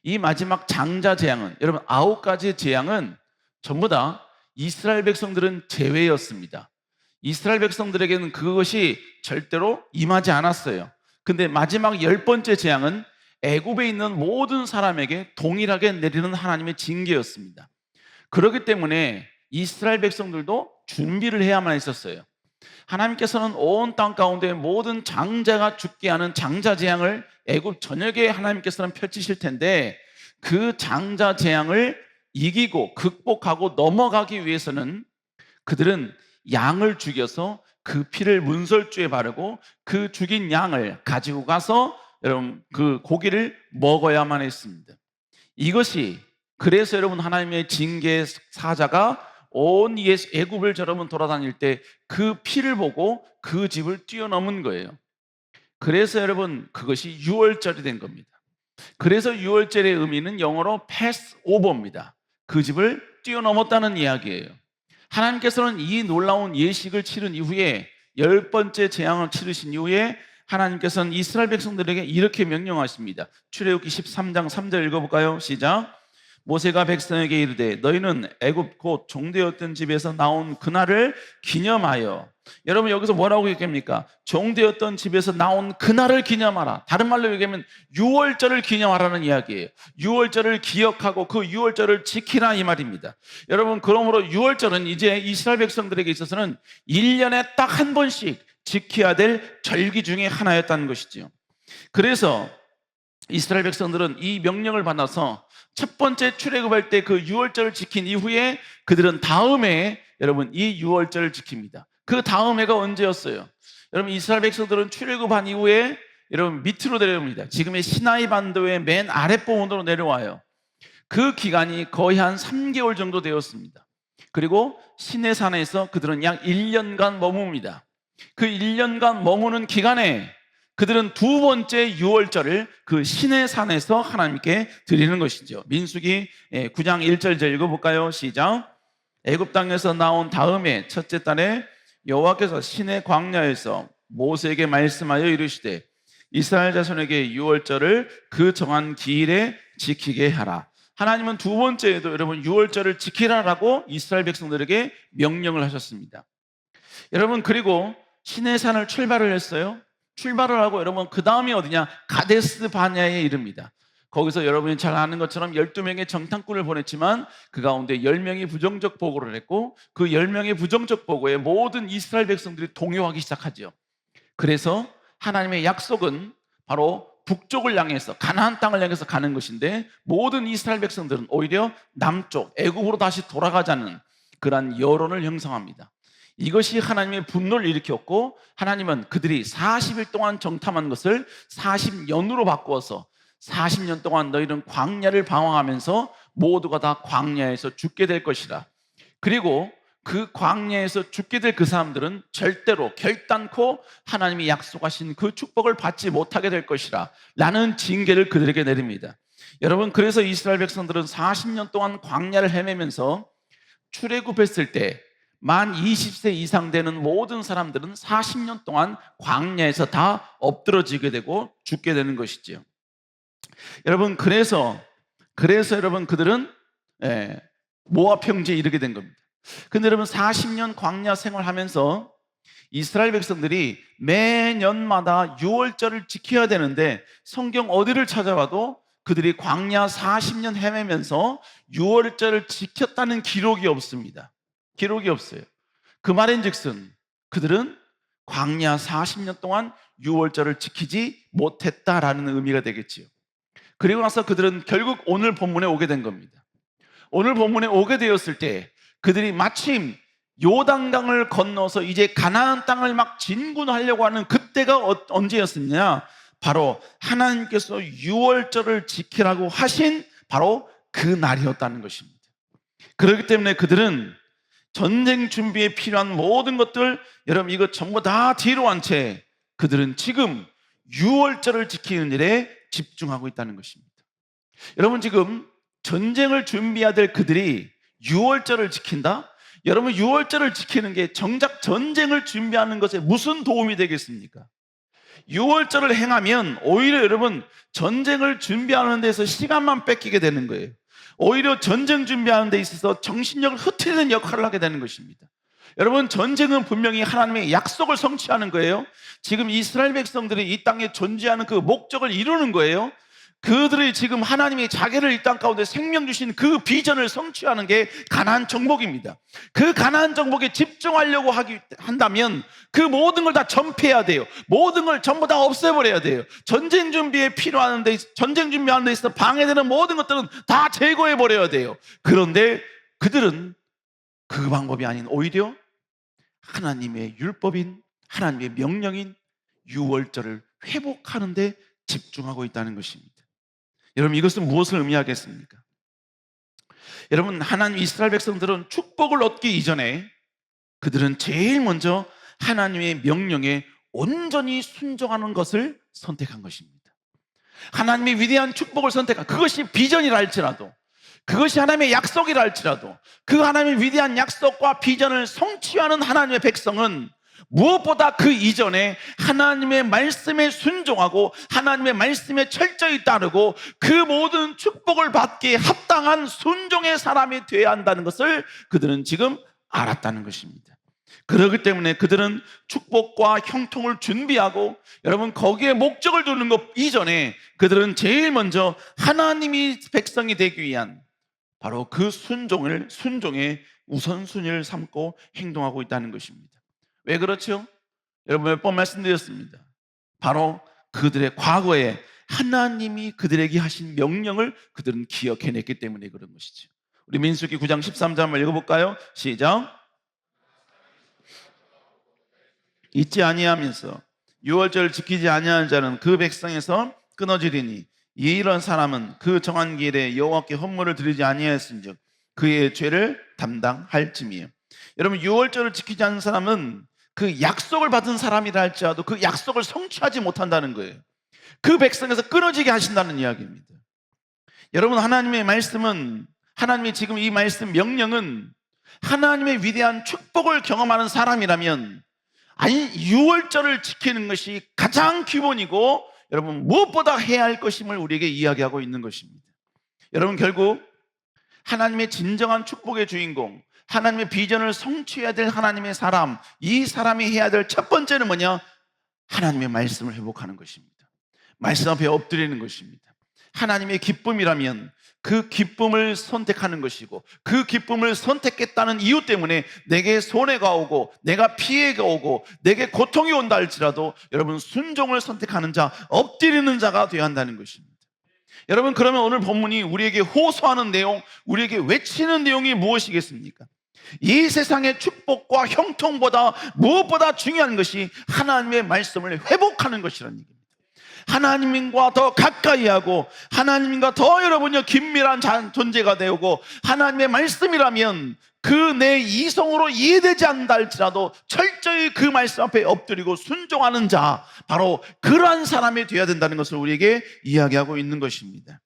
이 마지막 장자 재앙은 여러분 9가지 재앙은 전부 다 이스라엘 백성들은 제외였습니다. 이스라엘 백성들에게는 그것이 절대로 임하지 않았어요. 근데 마지막 10번째 재앙은 애굽에 있는 모든 사람에게 동일하게 내리는 하나님의 징계였습니다. 그렇기 때문에 이스라엘 백성들도 준비를 해야만 했었어요. 하나님께서는 온 땅 가운데 모든 장자가 죽게 하는 장자 재앙을 애굽 전역에 하나님께서는 펼치실 텐데 그 장자 재앙을 이기고 극복하고 넘어가기 위해서는 그들은 양을 죽여서 그 피를 문설주에 바르고 그 죽인 양을 가지고 가서 여러분 그 고기를 먹어야만 했습니다. 이것이 그래서 여러분 하나님의 징계 사자가 온 애굽을 여러분 돌아다닐 때 그 피를 보고 그 집을 뛰어넘은 거예요. 그래서 여러분 그것이 유월절이 된 겁니다. 그래서 유월절의 의미는 영어로 패스오버입니다. 그 집을 뛰어넘었다는 이야기예요. 하나님께서는 이 놀라운 예식을 치른 이후에 10번째 재앙을 치르신 이후에 하나님께서는 이스라엘 백성들에게 이렇게 명령하십니다. 출애굽기 13장 3절 읽어볼까요? 시작. 모세가 백성에게 이르되 너희는 애굽 곧 종되었던 집에서 나온 그날을 기념하여. 여러분 여기서 뭐라고 얘기합니까? 종되었던 집에서 나온 그날을 기념하라. 다른 말로 얘기하면 유월절을 기념하라는 이야기예요. 유월절을 기억하고 그 유월절을 지키라 이 말입니다. 여러분 그러므로 유월절은 이제 이스라엘 백성들에게 있어서는 1년에 딱 한 번씩 지켜야 될 절기 중에 하나였다는 것이죠. 그래서 이스라엘 백성들은 이 명령을 받아서 첫 번째 출애굽할 때 그 유월절을 지킨 이후에 그들은 다음 해에 여러분 이 유월절을 지킵니다. 그 다음 해가 언제였어요? 여러분 이스라엘 백성들은 출애굽한 이후에 여러분 밑으로 내려옵니다. 지금의 시나이 반도의 맨 아랫부분으로 내려와요. 그 기간이 거의 한 3개월 정도 되었습니다. 그리고 시내산에서 그들은 약 1년간 머뭅니다. 그 1년간 머무는 기간에 그들은 두 번째 유월절을 그 시내산에서 하나님께 드리는 것이죠. 민수기 9장 1절 읽어볼까요? 시작. 애굽 땅에서 나온 다음에 첫째 달에 여호와께서 시내 광야에서 모세에게 말씀하여 이르시되 이스라엘 자손에게 유월절을 그 정한 기일에 지키게 하라. 하나님은 두 번째에도 여러분 유월절을 지키라라고 이스라엘 백성들에게 명령을 하셨습니다. 여러분 그리고 시내산을 출발을 했어요. 출발을 하고 여러분 그 다음이 어디냐? 가데스 바냐에 이릅니다. 거기서 여러분이 잘 아는 것처럼 12명의 정탐꾼을 보냈지만 그 가운데 10명이 부정적 보고를 했고 그 10명의 부정적 보고에 모든 이스라엘 백성들이 동요하기 시작하죠. 그래서 하나님의 약속은 바로 북쪽을 향해서 가나안 땅을 향해서 가는 것인데 모든 이스라엘 백성들은 오히려 남쪽 애굽으로 다시 돌아가자는 그러한 여론을 형성합니다. 이것이 하나님의 분노를 일으켰고 하나님은 그들이 40일 동안 정탐한 것을 40년으로 바꾸어서 40년 동안 너희는 광야를 방황하면서 모두가 다 광야에서 죽게 될 것이라. 그리고 그 광야에서 죽게 될 그 사람들은 절대로 결단코 하나님이 약속하신 그 축복을 받지 못하게 될 것이라 라는 징계를 그들에게 내립니다. 여러분, 그래서 이스라엘 백성들은 40년 동안 광야를 헤매면서 출애굽했을 때 만 20세 이상 되는 모든 사람들은 40년 동안 광야에서 다 엎드러지게 되고 죽게 되는 것이지요. 여러분, 그래서 여러분 그들은 모압 평지에 이르게 된 겁니다. 근데 여러분, 40년 광야 생활하면서 이스라엘 백성들이 매년마다 6월절을 지켜야 되는데 성경 어디를 찾아봐도 그들이 광야 40년 헤매면서 6월절을 지켰다는 기록이 없습니다. 기록이 없어요. 그 말인즉슨 그들은 광야 40년 동안 6월절을 지키지 못했다라는 의미가 되겠지요. 그리고 나서 그들은 결국 오늘 본문에 오게 된 겁니다. 오늘 본문에 오게 되었을 때 그들이 마침 요단강을 건너서 이제 가나안 땅을 막 진군하려고 하는 그때가 언제였느냐? 바로 하나님께서 6월절을 지키라고 하신 바로 그 날이었다는 것입니다. 그렇기 때문에 그들은 전쟁 준비에 필요한 모든 것들, 여러분 이것 전부 다 뒤로 한 채 그들은 지금 6월절을 지키는 일에 집중하고 있다는 것입니다. 여러분, 지금 전쟁을 준비해야 될 그들이 6월절을 지킨다? 여러분, 6월절을 지키는 게 정작 전쟁을 준비하는 것에 무슨 도움이 되겠습니까? 6월절을 행하면 오히려 여러분 전쟁을 준비하는 데서 시간만 뺏기게 되는 거예요. 오히려 전쟁 준비하는 데 있어서 정신력을 흐트리는 역할을 하게 되는 것입니다. 여러분, 전쟁은 분명히 하나님의 약속을 성취하는 거예요. 지금 이스라엘 백성들이 이 땅에 존재하는 그 목적을 이루는 거예요. 그들이 지금 하나님이 자기를 이 땅 가운데 생명 주신 그 비전을 성취하는 게 가나안 정복입니다. 그 가나안 정복에 집중하려고 한다면 그 모든 걸 다 전폐해야 돼요. 모든 걸 전부 다 없애버려야 돼요. 전쟁 준비에 필요한 전쟁 준비하는 데 있어서 방해되는 모든 것들은 다 제거해버려야 돼요. 그런데 그들은 그 방법이 아닌 오히려 하나님의 율법인, 하나님의 명령인 6월절을 회복하는 데 집중하고 있다는 것입니다. 여러분, 이것은 무엇을 의미하겠습니까? 여러분, 하나님 이스라엘 백성들은 축복을 얻기 이전에 그들은 제일 먼저 하나님의 명령에 온전히 순종하는 것을 선택한 것입니다. 하나님의 위대한 축복을 선택한, 그것이 비전이라 할지라도, 그것이 하나님의 약속이라 할지라도, 그 하나님의 위대한 약속과 비전을 성취하는 하나님의 백성은 무엇보다 그 이전에 하나님의 말씀에 순종하고 하나님의 말씀에 철저히 따르고 그 모든 축복을 받기에 합당한 순종의 사람이 되어야 한다는 것을 그들은 지금 알았다는 것입니다. 그렇기 때문에 그들은 축복과 형통을 준비하고, 여러분 거기에 목적을 두는 것 이전에 그들은 제일 먼저 하나님이 백성이 되기 위한 바로 그 순종의 우선순위를 삼고 행동하고 있다는 것입니다. 왜 그렇죠? 여러분, 몇 번 말씀드렸습니다. 바로 그들의 과거에 하나님이 그들에게 하신 명령을 그들은 기억해냈기 때문에 그런 것이죠. 우리 민수기 9장 13절 한번 읽어볼까요? 시작. 잊지 아니하면서 6월절을 지키지 아니하는 자는 그 백성에서 끊어지리니 이런 사람은 그 정한 길에 여호와께 헌물을 드리지 아니하였은즉 그의 죄를 담당할지미요. 여러분, 6월절을 지키지 않는 사람은 그 약속을 받은 사람이라 할지라도 그 약속을 성취하지 못한다는 거예요. 그 백성에서 끊어지게 하신다는 이야기입니다. 여러분, 하나님의 말씀은, 하나님의 지금 이 말씀 명령은 하나님의 위대한 축복을 경험하는 사람이라면, 아니 6월절을 지키는 것이 가장 기본이고 여러분 무엇보다 해야 할 것임을 우리에게 이야기하고 있는 것입니다. 여러분, 결국 하나님의 진정한 축복의 주인공, 하나님의 비전을 성취해야 될 하나님의 사람, 이 사람이 해야 될 첫 번째는 뭐냐? 하나님의 말씀을 회복하는 것입니다. 말씀 앞에 엎드리는 것입니다. 하나님의 기쁨이라면 그 기쁨을 선택하는 것이고, 그 기쁨을 선택했다는 이유 때문에 내게 손해가 오고 내가 피해가 오고 내게 고통이 온다 할지라도 여러분 순종을 선택하는 자, 엎드리는 자가 되어야 한다는 것입니다. 여러분, 그러면 오늘 본문이 우리에게 호소하는 내용, 우리에게 외치는 내용이 무엇이겠습니까? 이 세상의 축복과 형통보다 무엇보다 중요한 것이 하나님의 말씀을 회복하는 것이라는 얘기입니다. 하나님과 더 가까이 하고 하나님과 더 여러분요 긴밀한 존재가 되고 하나님의 말씀이라면 그 내 이성으로 이해되지 않는다 할지라도 철저히 그 말씀 앞에 엎드리고 순종하는 자, 바로 그러한 사람이 되어야 된다는 것을 우리에게 이야기하고 있는 것입니다.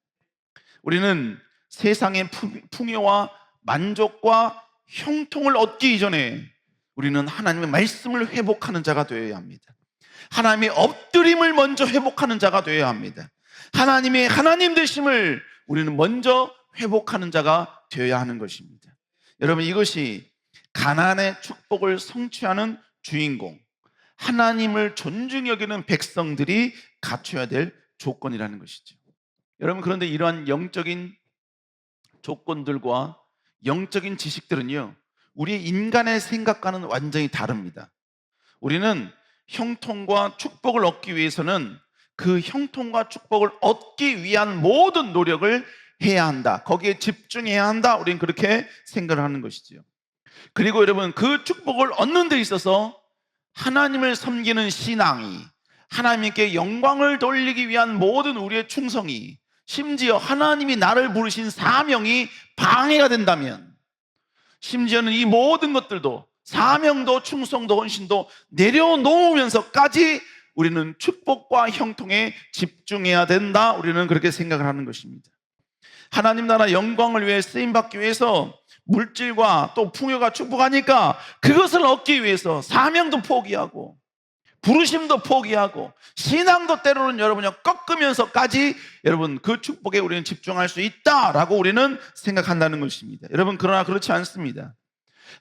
우리는 세상의 풍요와 만족과 형통을 얻기 이전에 우리는 하나님의 말씀을 회복하는 자가 되어야 합니다. 하나님의 엎드림을 먼저 회복하는 자가 되어야 합니다. 하나님의 하나님 되심을 우리는 먼저 회복하는 자가 되어야 하는 것입니다. 여러분, 이것이 가나안의 축복을 성취하는 주인공, 하나님을 존중히 여기는 백성들이 갖춰야 될 조건이라는 것이죠. 여러분, 그런데 이러한 영적인 조건들과 영적인 지식들은요, 우리 인간의 생각과는 완전히 다릅니다. 우리는 형통과 축복을 얻기 위해서는 그 형통과 축복을 얻기 위한 모든 노력을 해야 한다, 거기에 집중해야 한다, 우리는 그렇게 생각을 하는 것이죠. 그리고 여러분, 그 축복을 얻는 데 있어서 하나님을 섬기는 신앙이, 하나님께 영광을 돌리기 위한 모든 우리의 충성이, 심지어 하나님이 나를 부르신 사명이 방해가 된다면, 심지어는 이 모든 것들도, 사명도 충성도 헌신도 내려놓으면서까지 우리는 축복과 형통에 집중해야 된다, 우리는 그렇게 생각을 하는 것입니다. 하나님 나라 영광을 위해 쓰임받기 위해서 물질과 또 풍요가 축복하니까 그것을 얻기 위해서 사명도 포기하고 부르심도 포기하고 신앙도 때로는 여러분이 꺾으면서까지 여러분 그 축복에 우리는 집중할 수 있다라고 우리는 생각한다는 것입니다. 여러분, 그러나 그렇지 않습니다.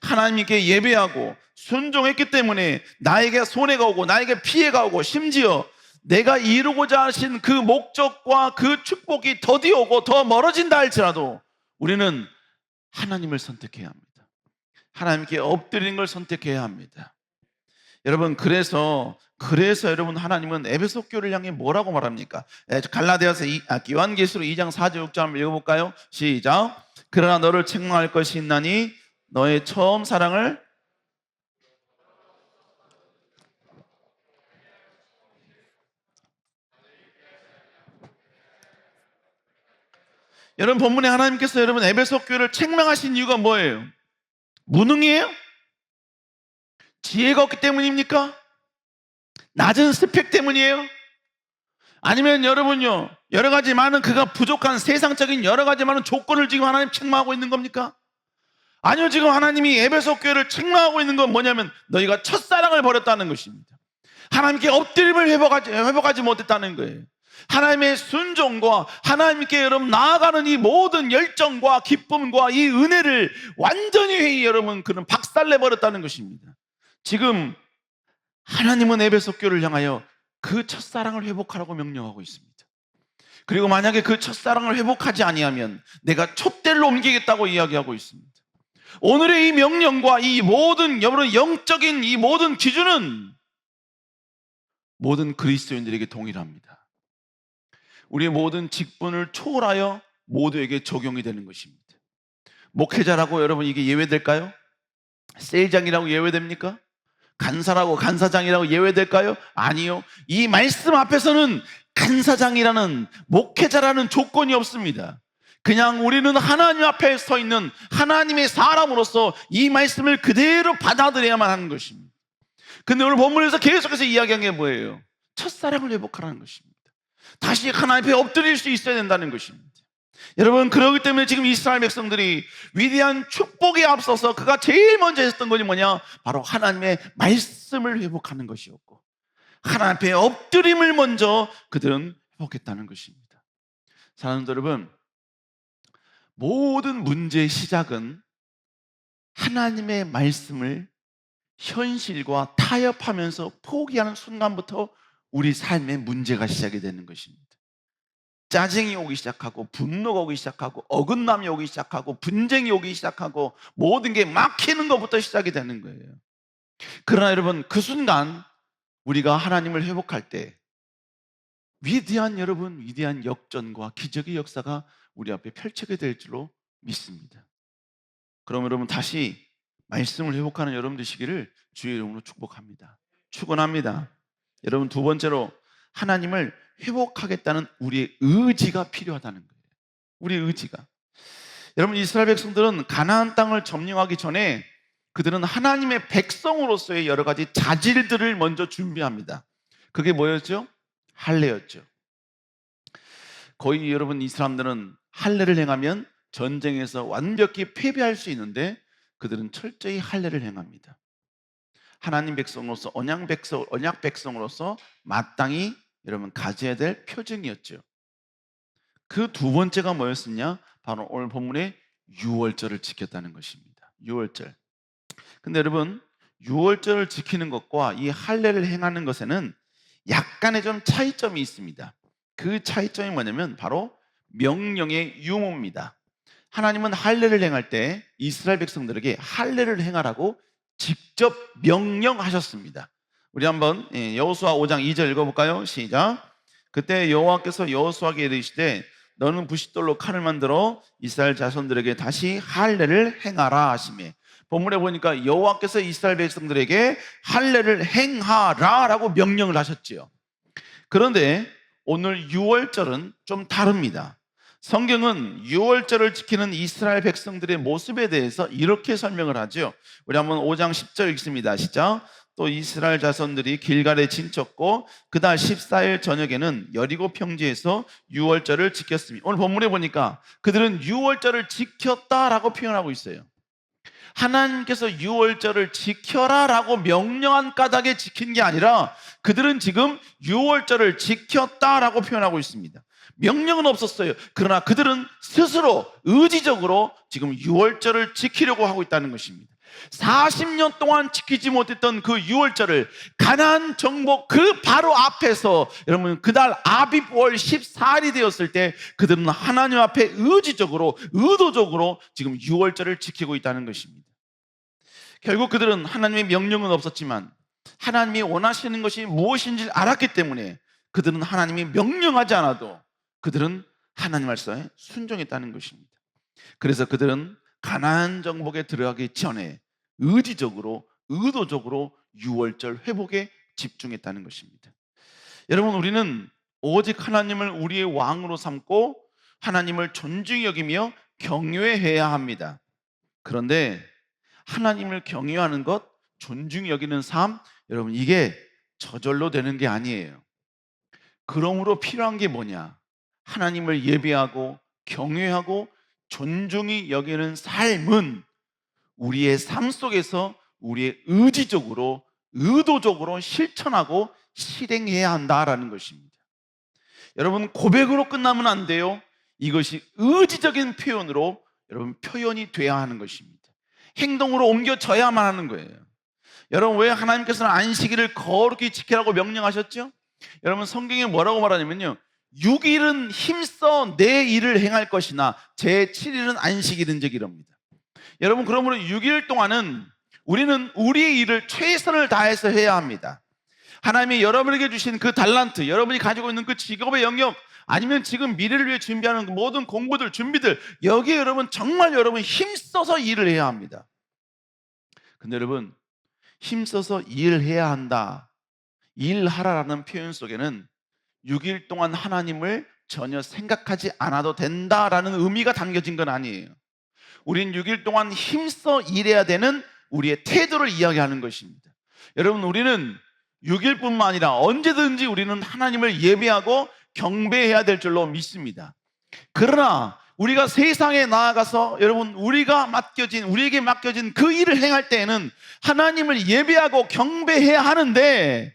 하나님께 예배하고 순종했기 때문에 나에게 손해가 오고 나에게 피해가 오고 심지어 내가 이루고자 하신 그 목적과 그 축복이 더디 오고 더 멀어진다 할지라도 우리는 하나님을 선택해야 합니다. 하나님께 엎드리는 걸 선택해야 합니다. 여러분, 그래서 여러분, 하나님은 에베소 교회를 향해 뭐라고 말합니까? 갈라디아서 요한계시록 2장 4절 6절 한번 읽어볼까요? 시작. 그러나 너를 책망할 것이 있나니 너의 처음 사랑을 여러분, 본문에 하나님께서 여러분 에베소 교회를 책망하신 이유가 뭐예요? 무능이에요? 지혜가 없기 때문입니까? 낮은 스펙 때문이에요? 아니면 여러분요, 여러 가지 많은 그가 부족한 세상적인 여러 가지 많은 조건을 지금 하나님 책망하고 있는 겁니까? 아니요, 지금 하나님이 에베소 교회를 책망하고 있는 건 뭐냐면 너희가 첫사랑을 버렸다는 것입니다. 하나님께 엎드림을 회복하지 못했다는 거예요. 하나님의 순종과 하나님께 여러분 나아가는 이 모든 열정과 기쁨과 이 은혜를 완전히 여러분 그는 박살내버렸다는 것입니다. 지금 하나님은 에베소 교회를 향하여 그 첫사랑을 회복하라고 명령하고 있습니다. 그리고 만약에 그 첫사랑을 회복하지 아니하면 내가 촛대를 옮기겠다고 이야기하고 있습니다. 오늘의 이 명령과 이 모든 여러분 영적인 이 모든 기준은 모든 그리스도인들에게 동일합니다. 우리의 모든 직분을 초월하여 모두에게 적용이 되는 것입니다. 목회자라고 여러분 이게 예외될까요? 세일장이라고 예외됩니까? 간사라고 간사장이라고 예외될까요? 아니요. 이 말씀 앞에서는 간사장이라는 목회자라는 조건이 없습니다. 그냥 우리는 하나님 앞에 서 있는 하나님의 사람으로서 이 말씀을 그대로 받아들여야만 하는 것입니다. 근데 오늘 본문에서 계속해서 이야기한 게 뭐예요? 첫사랑을 회복하라는 것입니다. 다시 하나님 앞에 엎드릴 수 있어야 된다는 것입니다. 여러분, 그렇기 때문에 지금 이스라엘 백성들이 위대한 축복에 앞서서 그가 제일 먼저 했던 것이 뭐냐? 바로 하나님의 말씀을 회복하는 것이었고 하나님 앞에 엎드림을 먼저 그들은 회복했다는 것입니다. 사랑하는 여러분, 모든 문제의 시작은 하나님의 말씀을 현실과 타협하면서 포기하는 순간부터 우리 삶의 문제가 시작이 되는 것입니다. 짜증이 오기 시작하고 분노가 오기 시작하고 어긋남이 오기 시작하고 분쟁이 오기 시작하고 모든 게 막히는 것부터 시작이 되는 거예요. 그러나 여러분, 그 순간 우리가 하나님을 회복할 때 위대한 역전과 기적의 역사가 우리 앞에 펼쳐지게 될 줄로 믿습니다. 그럼 여러분, 다시 말씀을 회복하는 여러분 되시기를 주의 이름으로 축복합니다. 축원합니다. 여러분, 두 번째로 하나님을 회복하겠다는 우리의 의지가 필요하다는 거예요. 우리의 의지가. 여러분, 이스라엘 백성들은 가나안 땅을 점령하기 전에 그들은 하나님의 백성으로서의 여러 가지 자질들을 먼저 준비합니다. 그게 뭐였죠? 할례였죠. 거의 여러분, 이 사람들은 할례를 행하면 전쟁에서 완벽히 패배할 수 있는데 그들은 철저히 할례를 행합니다. 하나님 백성으로서, 언약 백성으로서 마땅히 여러분 가져야 될 표징이었죠. 그 두 번째가 뭐였었냐? 바로 오늘 본문의 유월절을 지켰다는 것입니다. 유월절. 근데 여러분, 유월절을 지키는 것과 이 할례를 행하는 것에는 약간의 좀 차이점이 있습니다. 그 차이점이 뭐냐면 바로 명령의 유무입니다. 하나님은 할례를 행할 때 이스라엘 백성들에게 할례를 행하라고 직접 명령하셨습니다. 우리 한번 여호수아 5장 2절 읽어볼까요? 시작. 그때 여호와께서 여호수아에게 이르시되 너는 부싯돌로 칼을 만들어 이스라엘 자손들에게 다시 할례를 행하라 하시매. 본문에 보니까 여호와께서 이스라엘 백성들에게 할례를 행하라 라고 명령을 하셨지요. 그런데 오늘 유월절은 좀 다릅니다. 성경은 유월절을 지키는 이스라엘 백성들의 모습에 대해서 이렇게 설명을 하죠. 우리 한번 5장 10절 읽습니다. 시작. 또 이스라엘 자손들이 길갈에 진쳤고 그달 14일 저녁에는 여리고 평지에서 유월절을 지켰습니다. 오늘 본문에 보니까 그들은 유월절을 지켰다라고 표현하고 있어요. 하나님께서 유월절을 지켜라 라고 명령한 까닭에 지킨 게 아니라 그들은 지금 유월절을 지켰다라고 표현하고 있습니다. 명령은 없었어요. 그러나 그들은 스스로 의지적으로 지금 유월절을 지키려고 하고 있다는 것입니다. 40년 동안 지키지 못했던 그 유월절을 가나안 정복 그 바로 앞에서 여러분 그달 아빕월 14일이 되었을 때 그들은 하나님 앞에 의지적으로 의도적으로 지금 유월절을 지키고 있다는 것입니다. 결국 그들은 하나님의 명령은 없었지만 하나님이 원하시는 것이 무엇인지 알았기 때문에 그들은 하나님이 명령하지 않아도 그들은 하나님 말씀에 순종했다는 것입니다. 그래서 그들은 가나안 정복에 들어가기 전에 의지적으로 의도적으로 유월절 회복에 집중했다는 것입니다. 여러분, 우리는 오직 하나님을 우리의 왕으로 삼고 하나님을 존중히 여기며 경외해야 합니다. 그런데 하나님을 경외하는 것, 존중히 여기는 삶, 여러분 이게 저절로 되는 게 아니에요. 그러므로 필요한 게 뭐냐? 하나님을 예배하고 경외하고 존중히 여기는 삶은 우리의 삶 속에서 우리의 의지적으로 의도적으로 실천하고 실행해야 한다라는 것입니다. 여러분, 고백으로 끝나면 안 돼요. 이것이 의지적인 표현으로 여러분 표현이 돼야 하는 것입니다. 행동으로 옮겨져야만 하는 거예요. 여러분, 왜 하나님께서는 안식일을 거룩히 지키라고 명령하셨죠? 여러분, 성경에 뭐라고 말하냐면요, 6일은 힘써 내 일을 행할 것이나 제7일은 안식일인즉 이럽니다. 여러분, 그러므로 6일 동안은 우리는 우리의 일을 최선을 다해서 해야 합니다. 하나님이 여러분에게 주신 그 달란트, 여러분이 가지고 있는 그 직업의 영역, 아니면 지금 미래를 위해 준비하는 모든 공부들, 준비들, 여기에 여러분 정말 여러분 힘써서 일을 해야 합니다. 근데 여러분, 힘써서 일을 해야 한다, 일하라라는 표현 속에는 6일 동안 하나님을 전혀 생각하지 않아도 된다라는 의미가 담겨진 건 아니에요. 우린 6일 동안 힘써 일해야 되는 우리의 태도를 이야기하는 것입니다. 여러분, 우리는 6일뿐만 아니라 언제든지 우리는 하나님을 예배하고 경배해야 될 줄로 믿습니다. 그러나 우리가 세상에 나아가서 여러분 우리에게 맡겨진 그 일을 행할 때에는 하나님을 예배하고 경배해야 하는데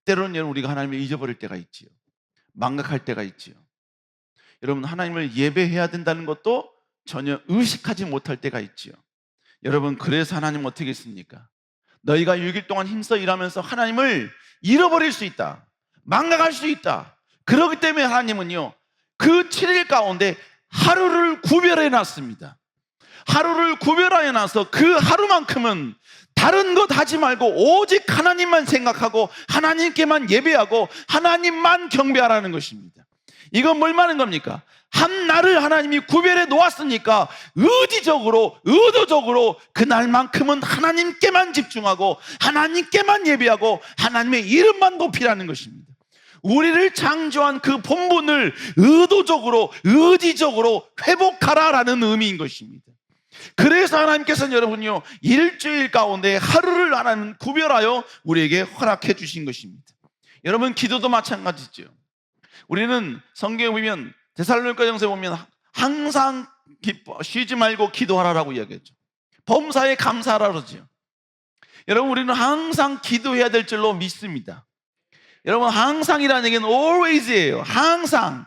때로는 여러분 우리가 하나님을 잊어버릴 때가 있지요. 망각할 때가 있지요. 여러분, 하나님을 예배해야 된다는 것도 전혀 의식하지 못할 때가 있지요. 여러분, 그래서 하나님 어떻게 했습니까? 너희가 6일 동안 힘써 일하면서 하나님을 잃어버릴 수 있다, 망각할 수 있다. 그렇기 때문에 하나님은요, 그 7일 가운데 하루를 구별해 놨습니다. 하루를 구별하여 놔서 그 하루만큼은 다른 것 하지 말고 오직 하나님만 생각하고 하나님께만 예배하고 하나님만 경배하라는 것입니다. 이건 뭘 말하는 겁니까? 한 날을 하나님이 구별해 놓았으니까 의지적으로 의도적으로 그날만큼은 하나님께만 집중하고 하나님께만 예배하고 하나님의 이름만 높이라는 것입니다. 우리를 창조한 그 본분을 의도적으로, 의지적으로 회복하라라는 의미인 것입니다. 그래서 하나님께서는 여러분요, 일주일 가운데 하루를 하나님 구별하여 우리에게 허락해 주신 것입니다. 여러분, 기도도 마찬가지죠. 우리는 성경에 보면, 데살로니가전서에 보면 항상 기뻐 쉬지 말고 기도하라라고 이야기했죠. 범사에 감사하라 그러죠. 여러분, 우리는 항상 기도해야 될 줄로 믿습니다. 여러분, 항상이라는 얘기는 always예요. 항상.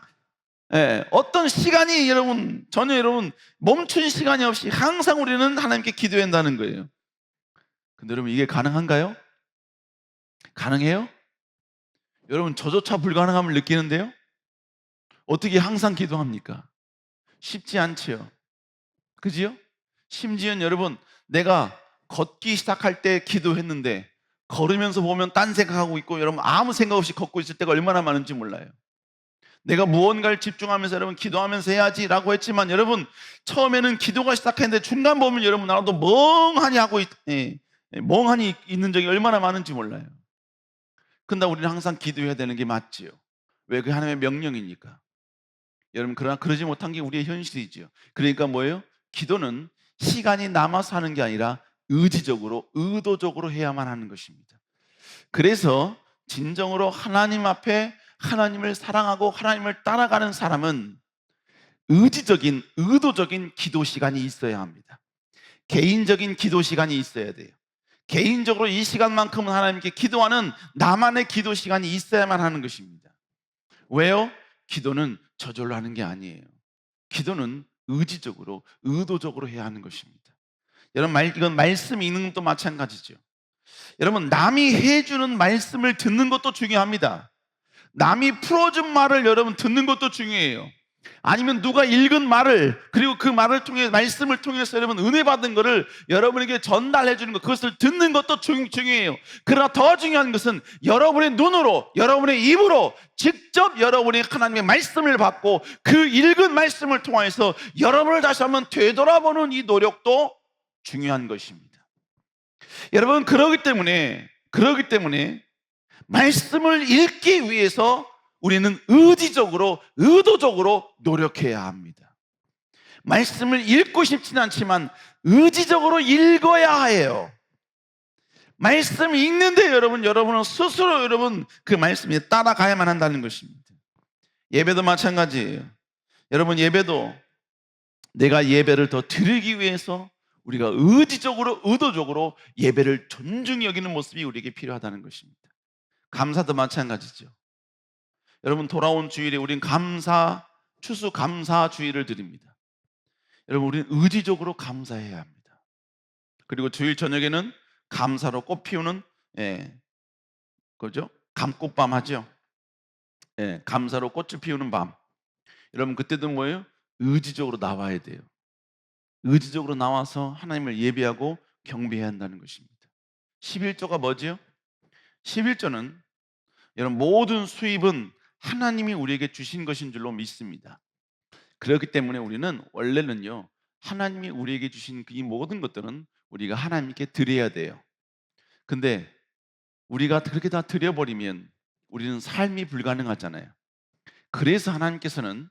어떤 시간이 여러분 전혀 여러분 멈춘 시간이 없이 항상 우리는 하나님께 기도해야 한다는 거예요. 근데 여러분, 이게 가능한가요? 가능해요? 여러분, 저조차 불가능함을 느끼는데요. 어떻게 항상 기도합니까? 쉽지 않지요. 그지요? 심지어 여러분, 내가 걷기 시작할 때 기도했는데 걸으면서 보면 딴 생각하고 있고, 여러분 아무 생각 없이 걷고 있을 때가 얼마나 많은지 몰라요. 내가 무언가를 집중하면서 여러분 기도하면서 해야지라고 했지만, 여러분 처음에는 기도가 시작했는데 중간 보면 여러분 나도 멍하니 멍하니 있는 적이 얼마나 많은지 몰라요. 근데 우리는 항상 기도해야 되는 게 맞지요. 왜? 그게 하나님의 명령이니까. 여러분, 그러나 그러지 못한 게 우리의 현실이지요. 그러니까 뭐예요? 기도는 시간이 남아서 하는 게 아니라 의지적으로, 의도적으로 해야만 하는 것입니다. 그래서 진정으로 하나님 앞에 하나님을 사랑하고 하나님을 따라가는 사람은 의지적인, 의도적인 기도 시간이 있어야 합니다. 개인적인 기도 시간이 있어야 돼요. 개인적으로 이 시간만큼은 하나님께 기도하는 나만의 기도 시간이 있어야만 하는 것입니다. 왜요? 기도는 저절로 하는 게 아니에요. 기도는 의지적으로, 의도적으로 해야 하는 것입니다. 여러분, 이건 말씀 읽는 것도 마찬가지죠. 여러분, 남이 해주는 말씀을 듣는 것도 중요합니다. 남이 풀어준 말을 여러분 듣는 것도 중요해요. 아니면 누가 읽은 말을, 그리고 그 말을 통해, 말씀을 통해서 여러분 은혜 받은 것을 여러분에게 전달해 주는 것, 그것을 듣는 것도 중요해요. 그러나 더 중요한 것은 여러분의 눈으로, 여러분의 입으로 직접 여러분이 하나님의 말씀을 받고 그 읽은 말씀을 통해서 여러분을 다시 한번 되돌아보는 이 노력도 중요한 것입니다. 여러분, 그러기 때문에 말씀을 읽기 위해서 우리는 의지적으로, 의도적으로 노력해야 합니다. 말씀을 읽고 싶지는 않지만 의지적으로 읽어야 해요. 말씀 읽는데 여러분은 스스로 그 말씀에 따라가야만 한다는 것입니다. 예배도 마찬가지예요. 여러분, 예배도 내가 예배를 더 드리기 위해서 우리가 의지적으로, 의도적으로 예배를 존중히 여기는 모습이 우리에게 필요하다는 것입니다. 감사도 마찬가지죠. 여러분, 돌아온 주일에 우린 추수 감사 주일을 드립니다. 여러분, 우리는 의지적으로 감사해야 합니다. 그리고 주일 저녁에는 감사로 꽃 피우는 그죠? 감꽃밤 하죠. 감사로 꽃을 피우는 밤. 여러분, 그때도 뭐예요? 의지적으로 나와야 돼요. 의지적으로 나와서 하나님을 예배하고 경배해야 한다는 것입니다. 11조가 뭐지요? 11조는 여러분, 모든 수입은 하나님이 우리에게 주신 것인 줄로 믿습니다. 그렇기 때문에 우리는 원래는요, 하나님이 우리에게 주신 이 모든 것들은 우리가 하나님께 드려야 돼요. 근데 우리가 그렇게 다 드려버리면 우리는 삶이 불가능하잖아요. 그래서 하나님께서는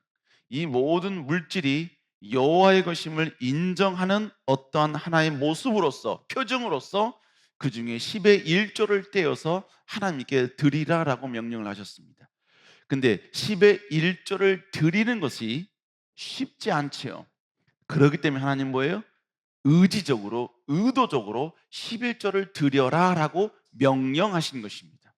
이 모든 물질이 여호와의 것임을 인정하는 어떠한 하나의 모습으로서, 표정으로서 그 중에 10의 1조를 떼어서 하나님께 드리라라고 명령을 하셨습니다. 근데 10의 1조를 드리는 것이 쉽지 않지요. 그렇기 때문에 하나님 뭐예요? 의지적으로, 의도적으로 11조를 드려라라고 명령하신 것입니다.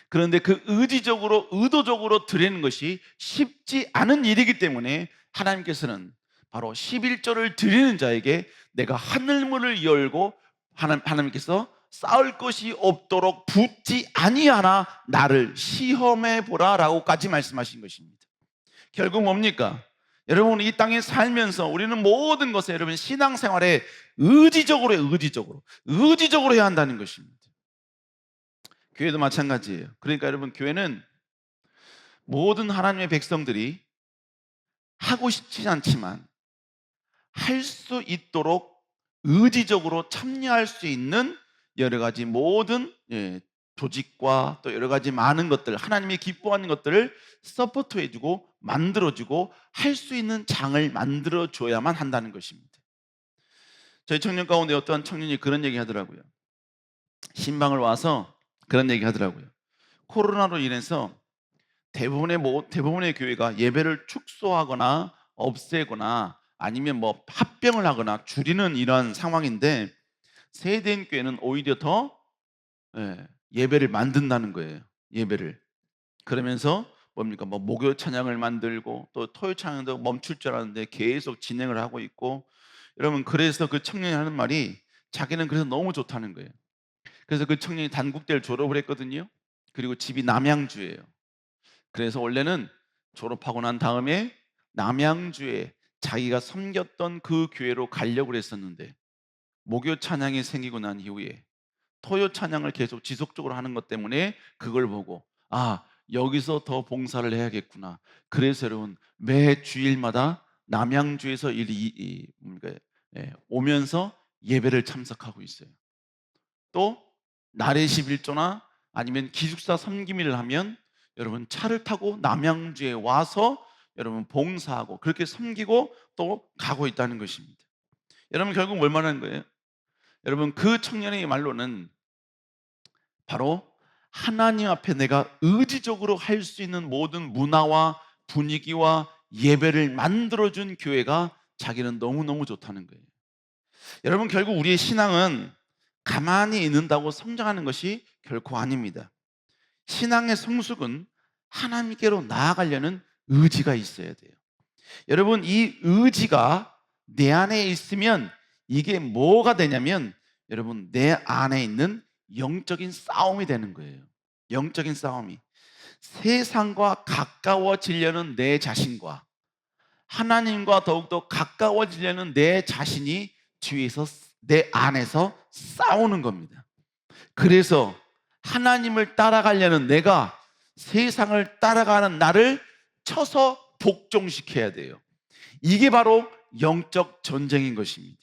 그런데 그 의지적으로, 의도적으로 드리는 것이 쉽지 않은 일이기 때문에 하나님께서는 바로 11조를 드리는 자에게 내가 하늘문을 열고 하나님께서 쌓을 것이 없도록 붙지 아니하나 나를 시험해 보라라고까지 말씀하신 것입니다. 결국 뭡니까? 여러분, 이 땅에 살면서 우리는 모든 것에 여러분 신앙생활에 의지적으로 해야 한다는 것입니다. 교회도 마찬가지예요. 그러니까 여러분, 교회는 모든 하나님의 백성들이 하고 싶지 않지만 할 수 있도록 의지적으로 참여할 수 있는 여러 가지 모든 조직과 또 여러 가지 많은 것들, 하나님이 기뻐하는 것들을 서포트해주고 만들어주고 할 수 있는 장을 만들어줘야만 한다는 것입니다. 저희 청년 가운데 어떤 청년이 그런 얘기 하더라고요. 신방을 와서 그런 얘기 하더라고요. 코로나로 인해서 대부분의 교회가 예배를 축소하거나 없애거나 아니면 뭐 합병을 하거나 줄이는 이런 상황인데, 세대인 교회는 오히려 더 예배를 만든다는 거예요. 예배를. 그러면서 뭡니까? 뭐 목요 찬양을 만들고 또 토요 찬양도 멈출 줄 알았는데 계속 진행을 하고 있고. 여러분, 그래서 그 청년이 하는 말이 자기는 그래서 너무 좋다는 거예요. 그래서 그 청년이 단국대를 졸업을 했거든요. 그리고 집이 남양주예요. 그래서 원래는 졸업하고 난 다음에 남양주에 자기가 섬겼던 그 교회로 가려고 했었는데, 목요 찬양이 생기고 난 이후에 토요 찬양을 계속 지속적으로 하는 것 때문에 그걸 보고 여기서 더 봉사를 해야겠구나. 그래서 여러분, 매 주일마다 남양주에서 오면서 예배를 참석하고 있어요. 또 날의 11조나 아니면 기숙사 섬김일을 하면 여러분 차를 타고 남양주에 와서 여러분 봉사하고 그렇게 섬기고 또 가고 있다는 것입니다. 여러분, 결국 뭘 말하는 거예요? 여러분, 그 청년의 말로는 바로 하나님 앞에 내가 의지적으로 할 수 있는 모든 문화와 분위기와 예배를 만들어준 교회가 자기는 너무너무 좋다는 거예요. 여러분, 결국 우리의 신앙은 가만히 있는다고 성장하는 것이 결코 아닙니다. 신앙의 성숙은 하나님께로 나아가려는 의지가 있어야 돼요. 여러분, 이 의지가 내 안에 있으면 이게 뭐가 되냐면 여러분, 내 안에 있는 영적인 싸움이 되는 거예요. 영적인 싸움이. 세상과 가까워지려는 내 자신과 하나님과 더욱더 가까워지려는 내 자신이 뒤에서 내 안에서 싸우는 겁니다. 그래서 하나님을 따라가려는 내가 세상을 따라가는 나를 쳐서 복종시켜야 돼요. 이게 바로 영적 전쟁인 것입니다.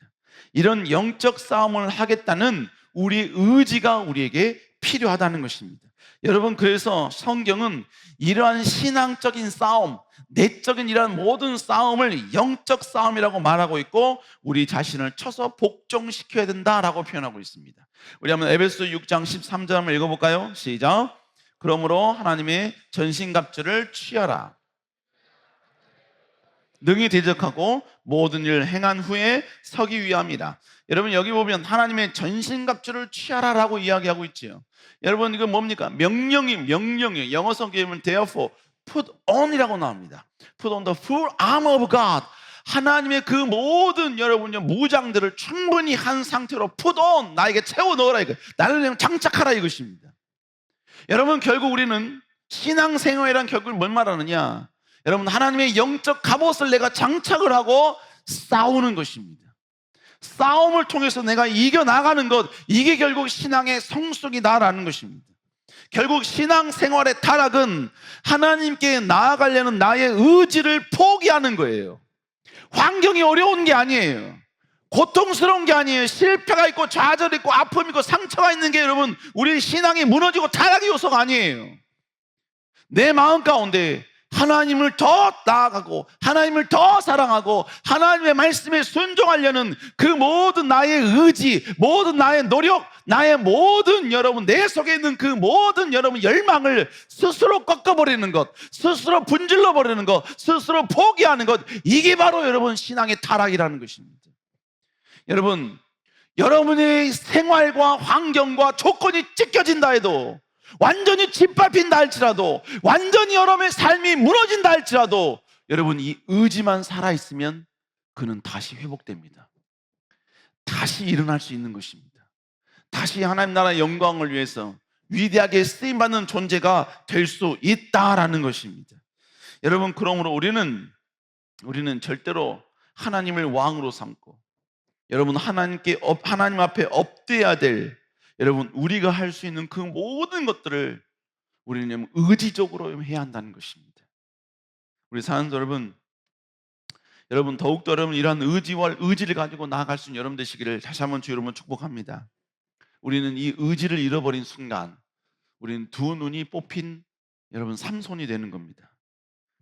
이런 영적 싸움을 하겠다는 우리 의지가 우리에게 필요하다는 것입니다. 여러분, 그래서 성경은 이러한 신앙적인 싸움, 내적인 이러한 모든 싸움을 영적 싸움이라고 말하고 있고, 우리 자신을 쳐서 복종시켜야 된다라고 표현하고 있습니다. 우리 한번 에베소 6장 13절 한번 읽어볼까요? 시작. 그러므로 하나님의 전신갑주를 취하라. 능히 대적하고 모든 일을 행한 후에 서기 위함이라. 여러분, 여기 보면 하나님의 전신갑주를 취하라라고 이야기하고 있죠. 여러분, 이거 뭡니까? 명령이에요. 영어 성경에 therefore put on이라고 나옵니다. Put on the full armor of God. 하나님의 그 모든 여러분의 무장들을 충분히 한 상태로 put on, 나에게 채워 넣어라, 이거. 나를 그냥 장착하라, 이것입니다. 여러분, 결국 우리는 신앙생활이란 결국 뭘 말하느냐? 여러분, 하나님의 영적 갑옷을 내가 장착을 하고 싸우는 것입니다. 싸움을 통해서 내가 이겨나가는 것, 이게 결국 신앙의 성숙이다라는 것입니다. 결국 신앙생활의 타락은 하나님께 나아가려는 나의 의지를 포기하는 거예요. 환경이 어려운 게 아니에요. 고통스러운 게 아니에요. 실패가 있고 좌절이 있고 아픔이 있고 상처가 있는 게 여러분 우리 신앙이 무너지고 타락의 요소가 아니에요. 내 마음 가운데 하나님을 더 나아가고 하나님을 더 사랑하고 하나님의 말씀에 순종하려는 그 모든 나의 의지, 모든 나의 노력, 나의 모든 여러분 내 속에 있는 그 모든 여러분 열망을 스스로 꺾어버리는 것, 스스로 분질러버리는 것, 스스로 포기하는 것, 이게 바로 여러분 신앙의 타락이라는 것입니다. 여러분, 여러분의 생활과 환경과 조건이 찢겨진다 해도, 완전히 짓밟힌다 할지라도, 완전히 여러분의 삶이 무너진다 할지라도 여러분 이 의지만 살아있으면 그는 다시 회복됩니다. 다시 일어날 수 있는 것입니다. 다시 하나님 나라의 영광을 위해서 위대하게 쓰임받는 존재가 될 수 있다라는 것입니다. 여러분, 그러므로 우리는 절대로 하나님을 왕으로 삼고 여러분 하나님 앞에 엎드려야 될 여러분 우리가 할 수 있는 그 모든 것들을 우리는 의지적으로 해야 한다는 것입니다. 우리 사랑하는 여러분 더욱더 여러분 이러한 의지를 가지고 나아갈 수 있는 여러분 되시기를 다시 한번 주 여러분 축복합니다. 우리는 이 의지를 잃어버린 순간 우리는 두 눈이 뽑힌 여러분 삼손이 되는 겁니다.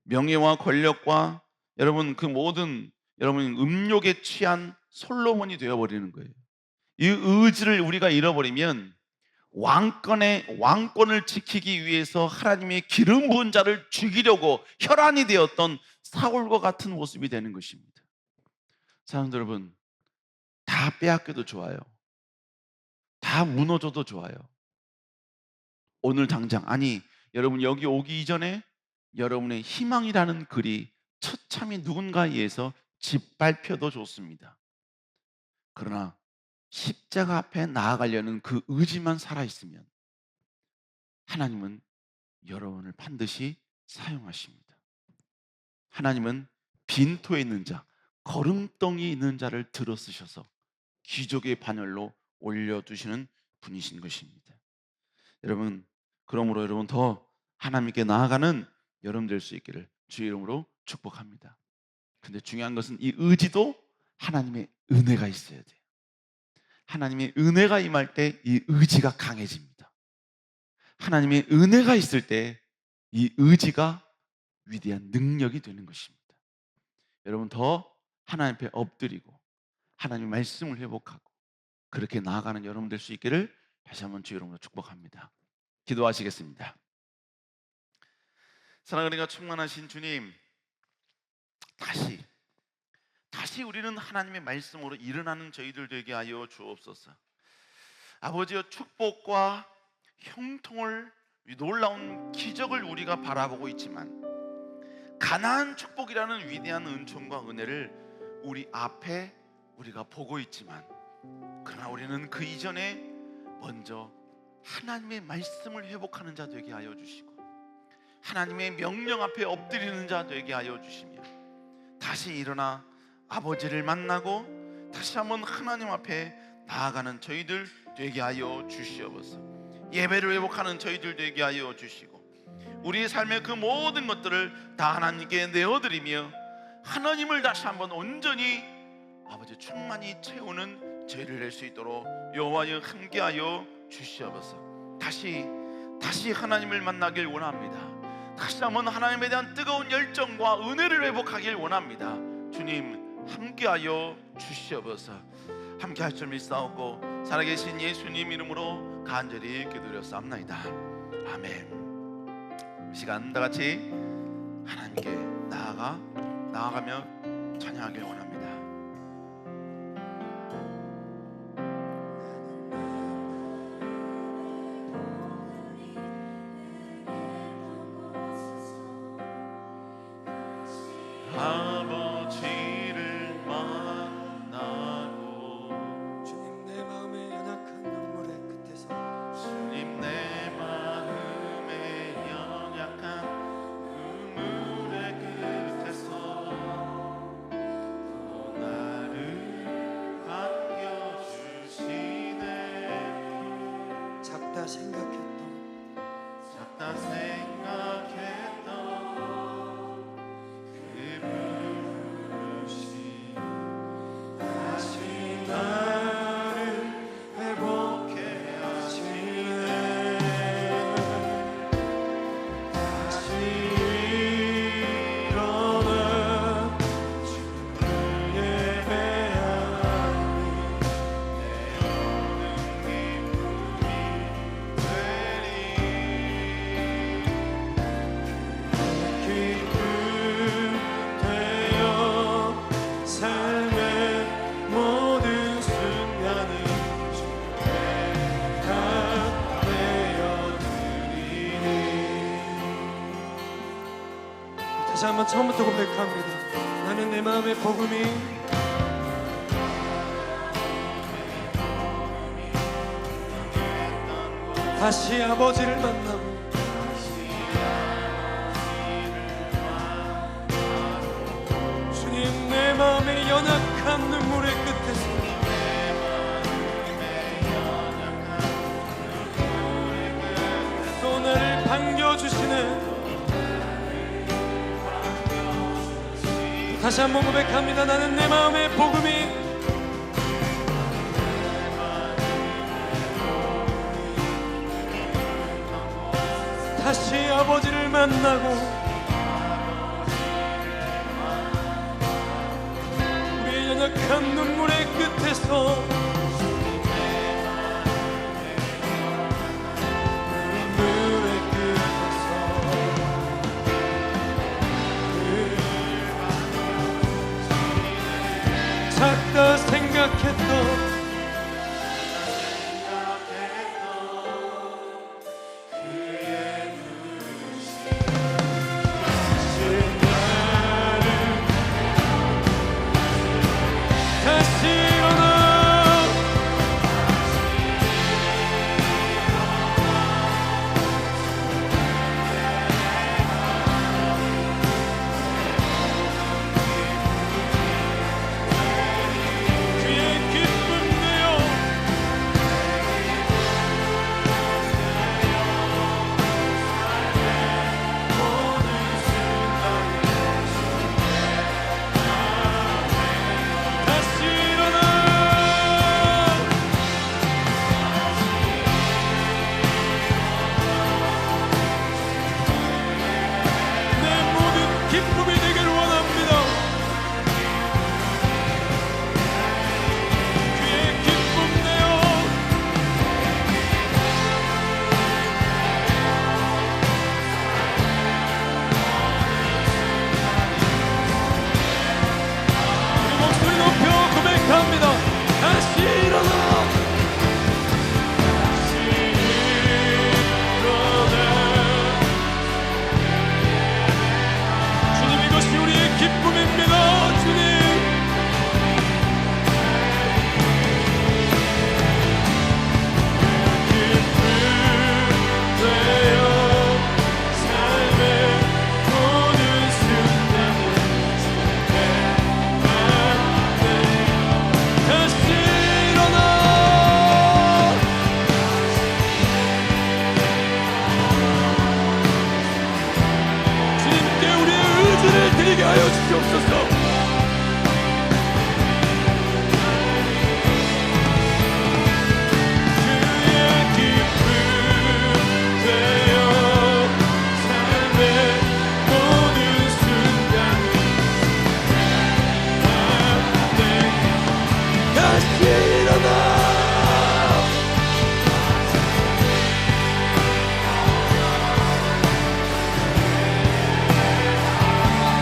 명예와 권력과 여러분 그 모든 여러분 음욕에 취한 솔로몬이 되어버리는 거예요. 이 의지를 우리가 잃어버리면 왕권을 지키기 위해서 하나님의 기름 부은 자를 죽이려고 혈안이 되었던 사울과 같은 모습이 되는 것입니다. 사람들 여러분, 다 빼앗겨도 좋아요. 다 무너져도 좋아요. 오늘 당장, 아니 여러분 여기 오기 이전에 여러분의 희망이라는 글이 처참히 누군가에 의해서 짓밟혀도 좋습니다. 그러나 십자가 앞에 나아가려는 그 의지만 살아있으면 하나님은 여러분을 반드시 사용하십니다. 하나님은 빈토에 있는 자, 거름덩이에 있는 자를 들어 쓰셔서 기적의 반열로 올려두시는 분이신 것입니다. 여러분, 그러므로 여러분 더 하나님께 나아가는 여러분 될 수 있기를 주의 이름으로 축복합니다. 근데 중요한 것은 이 의지도 하나님의 은혜가 있어야 돼요. 하나님의 은혜가 임할 때 이 의지가 강해집니다. 하나님의 은혜가 있을 때 이 의지가 위대한 능력이 되는 것입니다. 여러분 더 하나님 앞에 엎드리고 하나님의 말씀을 회복하고 그렇게 나아가는 여러분 될 수 있기를 다시 한번 주의 이름으로 축복합니다. 기도하시겠습니다. 사랑하는 은혜가 충만하신 주님, 다시 우리는 하나님의 말씀으로 일어나는 저희들 되게 하여 주옵소서. 아버지여, 축복과 형통을, 놀라운 기적을 우리가 바라보고 있지만 가나안 축복이라는 위대한 은총과 은혜를 우리 앞에 우리가 보고 있지만, 그러나 우리는 그 이전에 먼저 하나님의 말씀을 회복하는 자 되게 하여 주시고 하나님의 명령 앞에 엎드리는 자 되게 하여 주시며 다시 일어나 아버지를 만나고 다시 한번 하나님 앞에 나아가는 저희들 되게 하여 주시옵소서. 예배를 회복하는 저희들 되게 하여 주시고 우리의 삶의 그 모든 것들을 다 하나님께 내어드리며 하나님을 다시 한번 온전히 아버지 충만히 채우는 저희를 낼 수 있도록 여호와여 함께하여 주시옵소서. 다시 하나님을 만나길 원합니다. 다시 한번 하나님에 대한 뜨거운 열정과 은혜를 회복하길 원합니다. 주님 함께하여 주시옵소서. 함께할 줄 믿사옵고 살아계신 예수님 이름으로 간절히 기도드렸사옵나이다. 아멘. 이 시간 다 같이 하나님께 나아가며 찬양하길 원합니다. 아버지를 만나고 주님 내 마음의 연약한 눈물의 끝에서 주님 내 마음의 연약한 눈물의 끝에서 또 나를 반겨주시네. 작다 생각했던 다시 나를 회복해 하시네. 다시 일어나 주를 예배하니 내 모든 기쁨이 되리. 기쁨 되어 삶의 모든 순간을 주께 다 내어드리니. 다시 한번 처음부터 고백합니다. 나는 내 마음의 복음이 다시 아버지를 만나고 주님 내 마음의 연약한 눈물의 끝에서 또 나를 반겨주시네. 다시 한번 고백합니다. 나는 내 마음의 복음이 만나고 우리의 연약한 눈물의 끝에서 눈물의 끝에서 작다 생각했던 다시 일어나 그의 기쁨 내어 다시 일어나 내 모든 기쁨이 되길 원합니다. 그의 기쁨 내어 우리 목소리 높여 고백합니다. 다시 일어나 다시 일어나 주님 이것이 우리의 기쁨입니다. 주님 드리게 하여 주시옵소서. 그의 기쁨 되어 삶의 모든 순간을 다시 일어나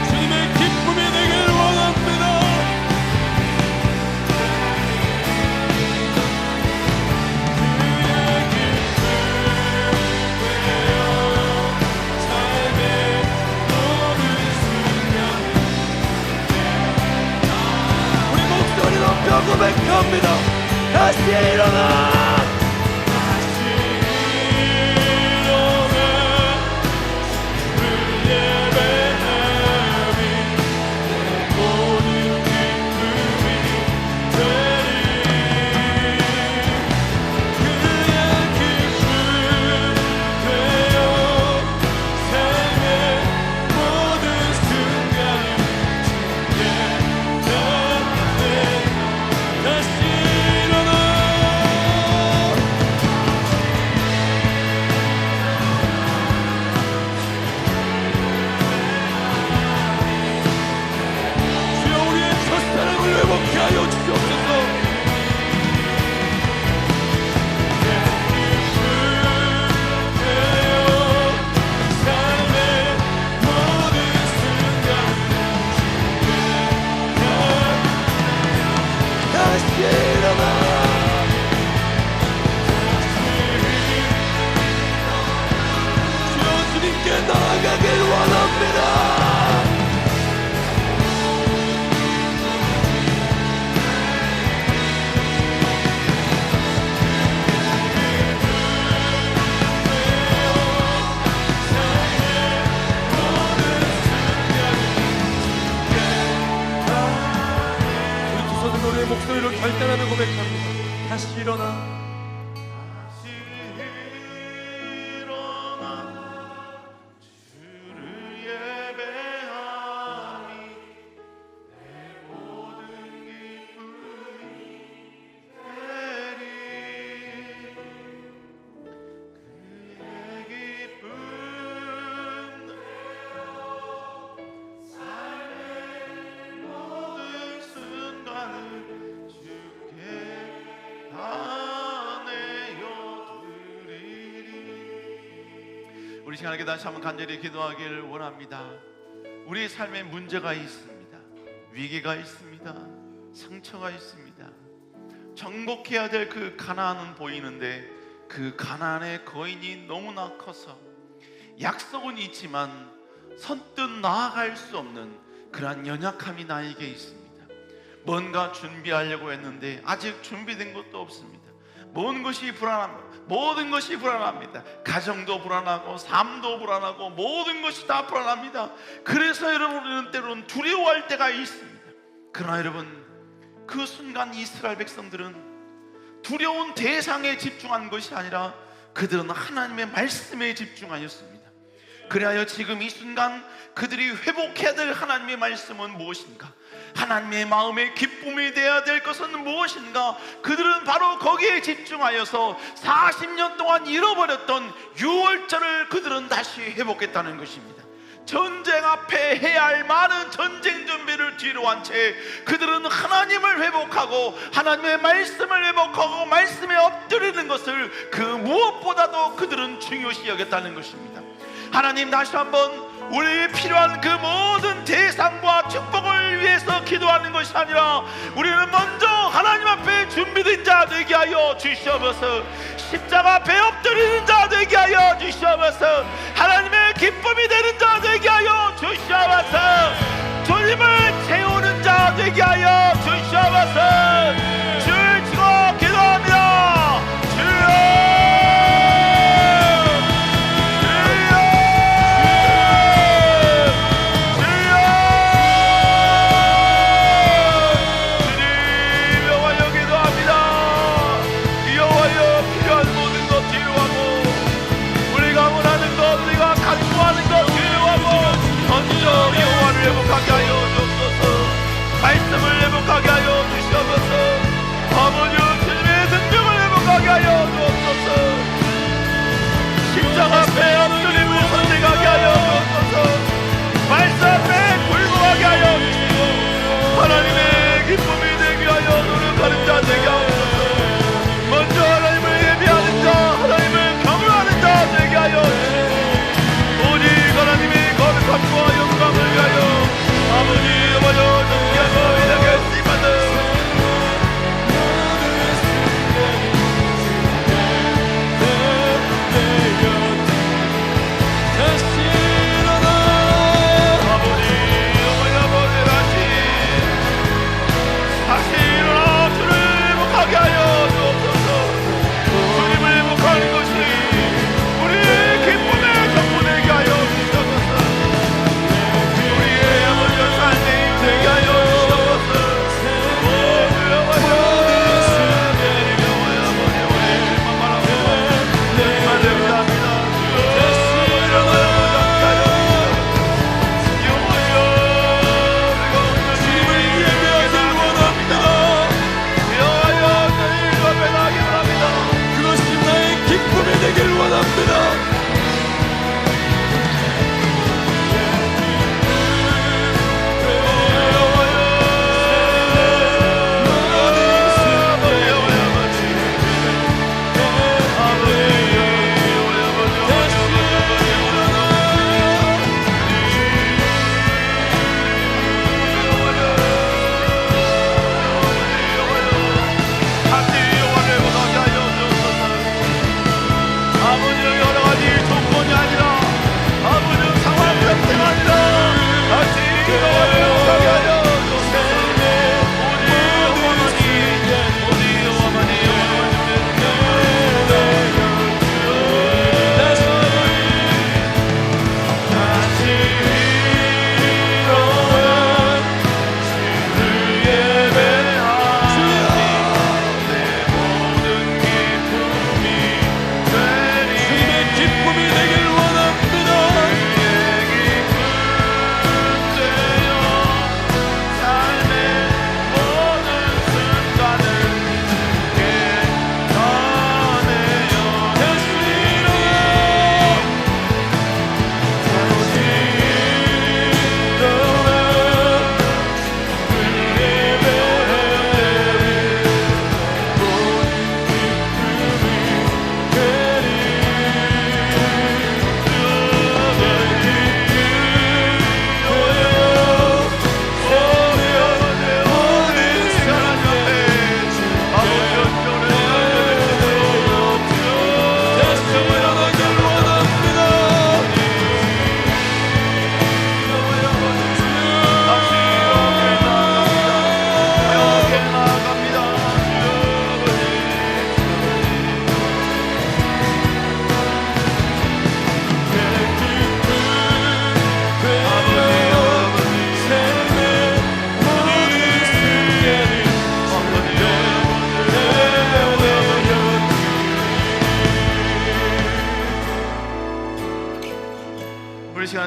주님의 기쁨이 되길 원합니다. 그의 기쁨 되어 삶의 모든 순간 우리 목소리 높여 고백합니다. 다시 일어나 다시 일어나 주를 예배함이 내 모든 기쁨이 되리. 그의 기쁨 되어 삶의 모든 순간을 주께 드리네. 다시 일어나 주여 우리의 첫사랑을 회복케 하여 주시옵소서. 삶의 모든 순간을 다시 일어나 주여 주님께 나아가길 원합니다. 우리 두 손으로 우리의 목소리를 결단하며 고백합니다. 다시 일어나 주를 예배하니 내 모든 기쁨이 되리. 그의 기쁨 우리 시간에 다시 한번 간절히 기도하길 원합니다. 우리의 삶에 문제가 있습니다. 위기가 있습니다. 상처가 있습니다. 정복해야 될 그 가나안은 보이는데 그 가나안의 거인이 너무나 커서 약속은 있지만 선뜻 나아갈 수 없는 그러한 연약함이 나에게 있습니다. 뭔가 준비하려고 했는데 아직 준비된 것도 없습니다. 모든 것이 불안합니다. 모든 것이 불안합니다. 가정도 불안하고 삶도 불안하고 모든 것이 다 불안합니다. 그래서 여러분은 때로는 두려워할 때가 있습니다. 그러나 여러분, 그 순간 이스라엘 백성들은 두려운 대상에 집중한 것이 아니라 그들은 하나님의 말씀에 집중하였습니다. 그리하여 지금 이 순간 그들이 회복해야 될 하나님의 말씀은 무엇인가? 하나님의 마음의 기쁨이 되어야 될 것은 무엇인가? 그들은 바로 거기에 집중하여서 40년 동안 잃어버렸던 유월절을 그들은 다시 회복했다는 것입니다. 전쟁 앞에 해야 할 많은 전쟁 준비를 뒤로 한 채 그들은 하나님을 회복하고 하나님의 말씀을 회복하고 말씀에 엎드리는 것을 그 무엇보다도 그들은 중요시 여겼다는 것입니다. 하나님, 다시 한번 우리에 필요한 그 모든 대상과 축복을 위해서 기도하는 것이 아니라 우리는 먼저 하나님 앞에 준비된 자 되게 하여 주시옵소서. 십자가 앞에 엎드리는 자 되게 하여 주시옵소서. 하나님의 기쁨이 되는 자 되게 하여 주시옵소서. 주님을 채우는 자 되게 하여 주시옵소서. 주를 치고 기도합니다. 주여, 회복하게 하여 주옵소서. 말씀을 회복하게 하여 주시옵소서.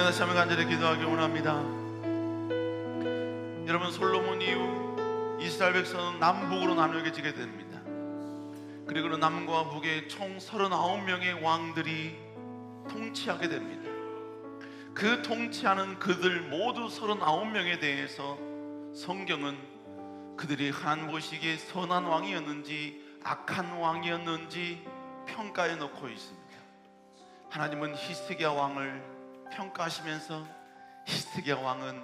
다시 한번 간절히 기도하기 원합니다. 여러분, 솔로몬 이후 이스라엘 백성은 남북으로 나누어지게 됩니다. 그리고 남과 북에 총 39명의 왕들이 통치하게 됩니다. 그 통치하는 그들 모두 39명에 대해서 성경은 그들이 하나님 보시기에 선한 왕이었는지 악한 왕이었는지 평가해 놓고 있습니다. 하나님은 히스기야 왕을 평가하시면서 히스기야 왕은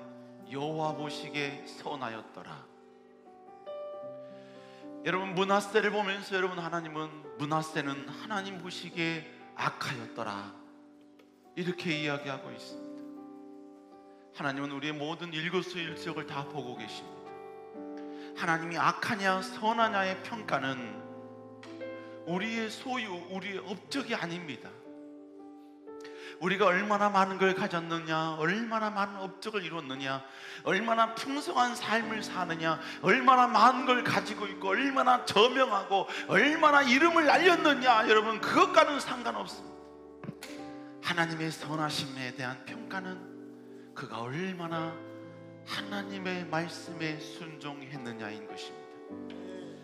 여호와 보시기에 선하였더라. 여러분, 므낫세를 보면서 여러분, 하나님은 므낫세는 하나님 보시기에 악하였더라 이렇게 이야기하고 있습니다. 하나님은 우리의 모든 일거수일투족을 다 보고 계십니다. 하나님이 악하냐 선하냐의 평가는 우리의 소유, 우리의 업적이 아닙니다. 우리가 얼마나 많은 걸 가졌느냐, 얼마나 많은 업적을 이뤘느냐, 얼마나 풍성한 삶을 사느냐, 얼마나 많은 걸 가지고 있고, 얼마나 저명하고, 얼마나 이름을 날렸느냐, 여러분, 그것과는 상관없습니다. 하나님의 선하심에 대한 평가는 그가 얼마나 하나님의 말씀에 순종했느냐인 것입니다.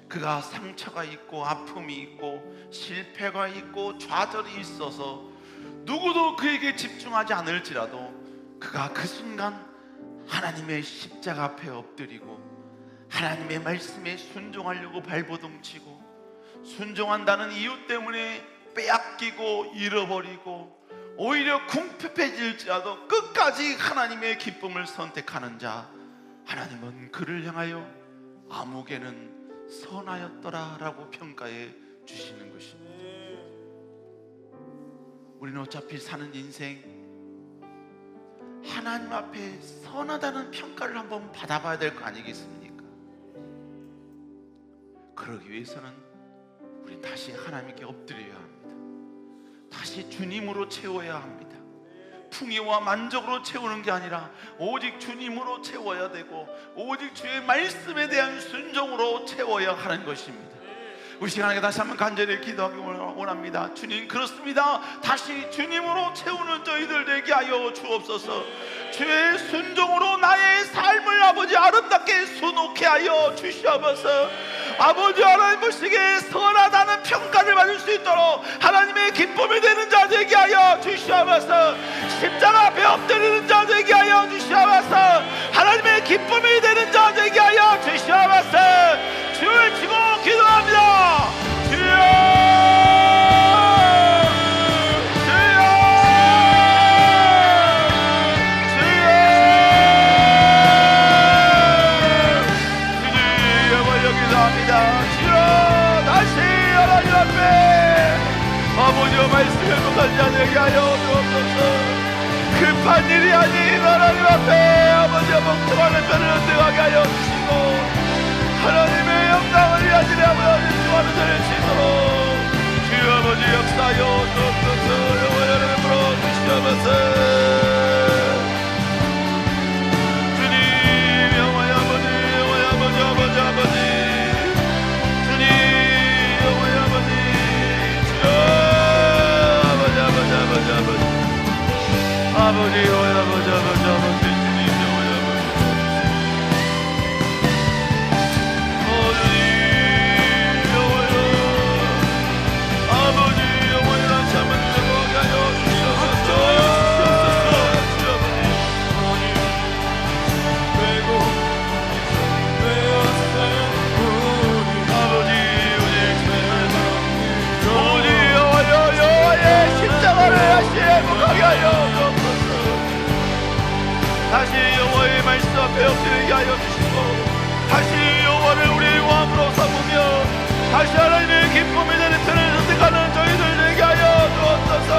그가 상처가 있고 아픔이 있고 실패가 있고 좌절이 있어서 누구도 그에게 집중하지 않을지라도 그가 그 순간 하나님의 십자가 앞에 엎드리고 하나님의 말씀에 순종하려고 발버둥치고 순종한다는 이유 때문에 빼앗기고 잃어버리고 오히려 궁핍해질지라도 끝까지 하나님의 기쁨을 선택하는 자, 하나님은 그를 향하여 아무개는 선하였더라 라고 평가해 주시는 것입니다. 우리는 어차피 사는 인생 하나님 앞에 선하다는 평가를 한번 받아봐야 될 거 아니겠습니까? 그러기 위해서는 우린 다시 하나님께 엎드려야 합니다. 다시 주님으로 채워야 합니다. 풍요와 만족으로 채우는 게 아니라 오직 주님으로 채워야 되고 오직 주의 말씀에 대한 순종으로 채워야 하는 것입니다. 우리 시간에 다시 한번 간절히 기도하기 원합니다. 주님, 그렇습니다. 다시 주님으로 채우는 저희들 되게 하여 주옵소서. 주의 순종으로 나의 삶을 아버지 아름답게 수놓게 하여 주시옵소서. 아버지 하나님 보시기에 선하다는 평가를 받을 수 있도록 하나님의 기쁨이 되는 자 되게 하여 주시옵소서. 십자가 앞에 엎드리는 자 되게 하여 주시옵소서. 하나님의 기쁨이 되는 자 되게 하여 주시옵소서. 주를 치고 기도합니다. 주여, 주여, 주여. 주님을 여기서 합니다. 주여, 다시 하나님 앞에 아버지의 말씀을 묵상하지 않게 하여 주옵소서. 급한 일이 아닌 하나님 앞에 아버지의 멍청한 편을 언등하게 하여 주시고 하나님의 영광을 위하시리 아버지 주와는 전을 치도록 주여 아버지 역사하여 주옵소서. 영원히 여러분으로 주시옵소서. 주님, 영원히 아버지, 영원히 아버지, 아버지, 아버지, 주님, 영원히 아버지, 주여 아버지, 아버지, 아버지, 아버지, 아버지, 영원히 아버지, 아버지, 아버지, 다시 여호와의 말씀 앞에 엎드리게 하여 주시고 다시 여호와를 우리의 왕으로 삼으며 다시 하나님의 기쁨이 되는 편을 선택하는 저희들 되게 하여 주옵소서.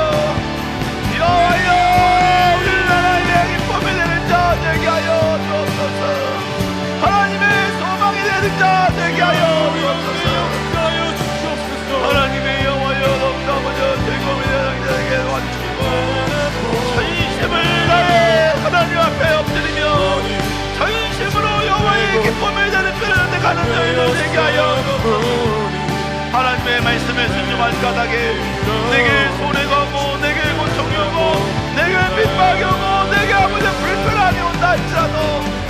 여호와여, 우리는 하나님의 기쁨이 되는 자 되게 하여 주옵소서. 하나님의 소망이 되는 자 되게 하여 주옵소서. 하나님의 여호와여, 너무너무 즐거움이 되는 자에게 와주시고 전심을 다해 하나님 앞에 엎드리며 전심으로 여호와의 기쁨을 되는 편을 선택하는 저희들 되게 하여 하나님의 말씀에 순종한 까닭에 내게 손해가 오고 내게 고통이 오고 내게 핍박이 오고 할지라도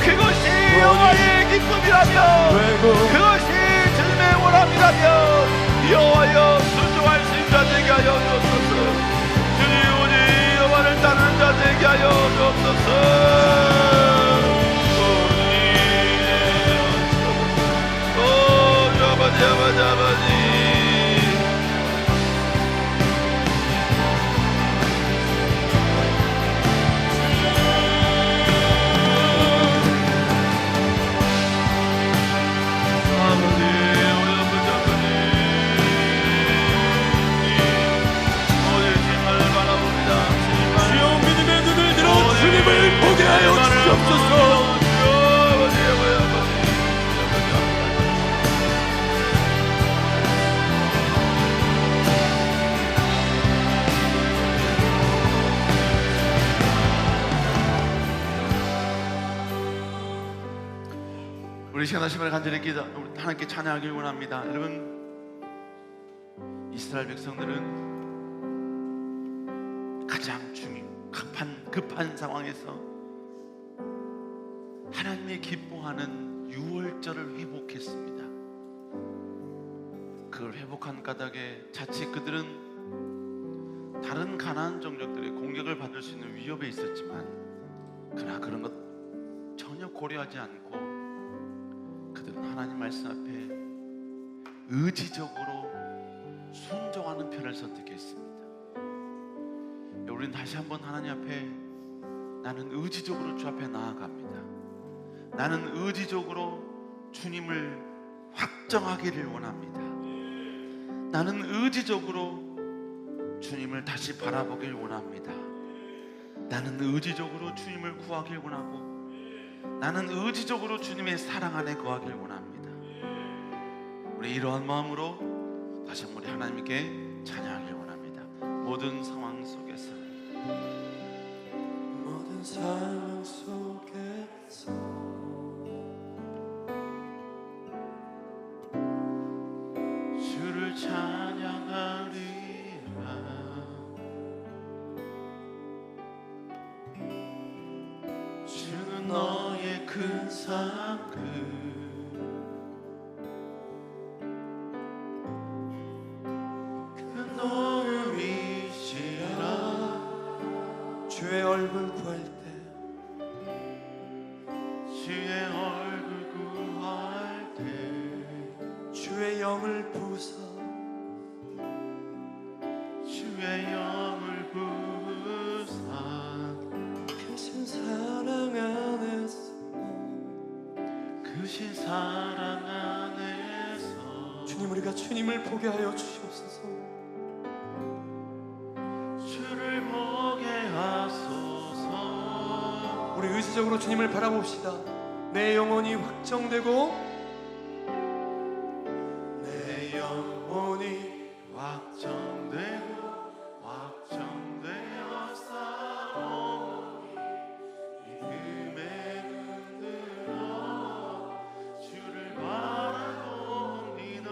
그것이 여호와의 기쁨이라면 그것이 주님의 원함이라면 여호와여 순종할 수 있는 자 되게 하여 주옵소서. 주님 오직 여호와를 따르는 자 되게 하여 주옵소서. 아버지 주여 믿음의 눈을 들어 주님을 보게 하여 주옵소서. 우리 시간 하시면 간절히 기도 하나님께 찬양하길 원합니다. 여러분, 이스라엘 백성들은 가장 급한 상황에서 하나님이 기뻐하는 유월절을 회복했습니다. 그걸 회복한 까닭에 자칫 그들은 다른 가나안 종족들의 공격을 받을 수 있는 위협에 있었지만 그러나 그런 것 전혀 고려하지 않고 그들은 하나님 말씀 앞에 의지적으로 순종하는 편을 선택했습니다. 우리는 다시 한번 하나님 앞에 나는 의지적으로 주 앞에 나아갑니다. 나는 의지적으로 주님을 확정하기를 원합니다. 나는 의지적으로 주님을 다시 바라보길 원합니다. 나는 의지적으로 주님을 구하길 원하고 나는 의지적으로 주님의 사랑 안에 거하길 원합니다. 우리 이러한 마음으로 다시 한번 우리 하나님께 찬양하길 원합니다. 모든 상황 속에서 주를 찬양하리라. 주는 너의 큰 사랑 그 도움이시라. 주의 얼굴 구할 때 주의 얼굴 구할 때 주의 영을 부사 주의 영을 부사 크신 사랑 안에서 크신 사랑 안에서 주님, 우리가 주님을 보게 하여 주시옵소서. 주를 보게 하소서. 우리 의지적으로 주님을 바라봅시다. 내 영혼이 확정되고 내 영혼이 확정되고 확정되어 싸우니 믿음의 눈으로 주를 바라봅니다.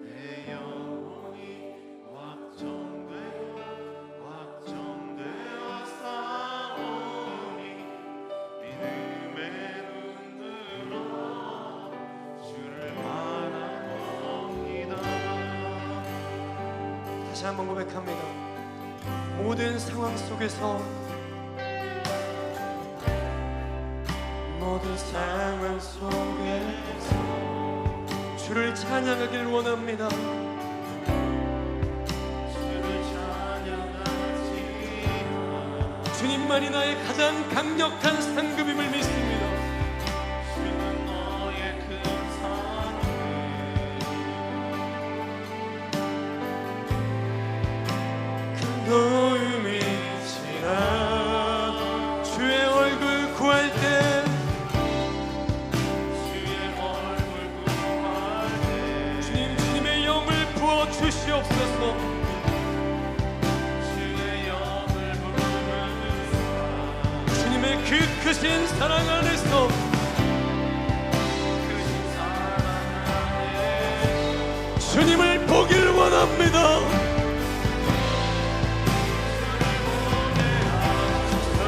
내 영혼이 확정되고 확정되어 싸우니 믿음의 눈으로 주를 바라봅니다. 다시 한번 고백합니다. 모든 상황 속에서 모든 상황 속에서 주를 찬양하길 원합니다. 주를 찬양하지마. 주님만이 나의 가장 강력한 상급임을 믿습니다. 주는 너의 큰 사랑 큰 도움이시라. 주의 얼굴 구할 때 주의 얼굴 구할 때 주님의 영을 부어 주시옵소서. 주의 영을 부르사 주님의 그 크신 사랑 안에서 크신 사랑 안에 주님을 보길 원합니다. 주를 보게 하소서.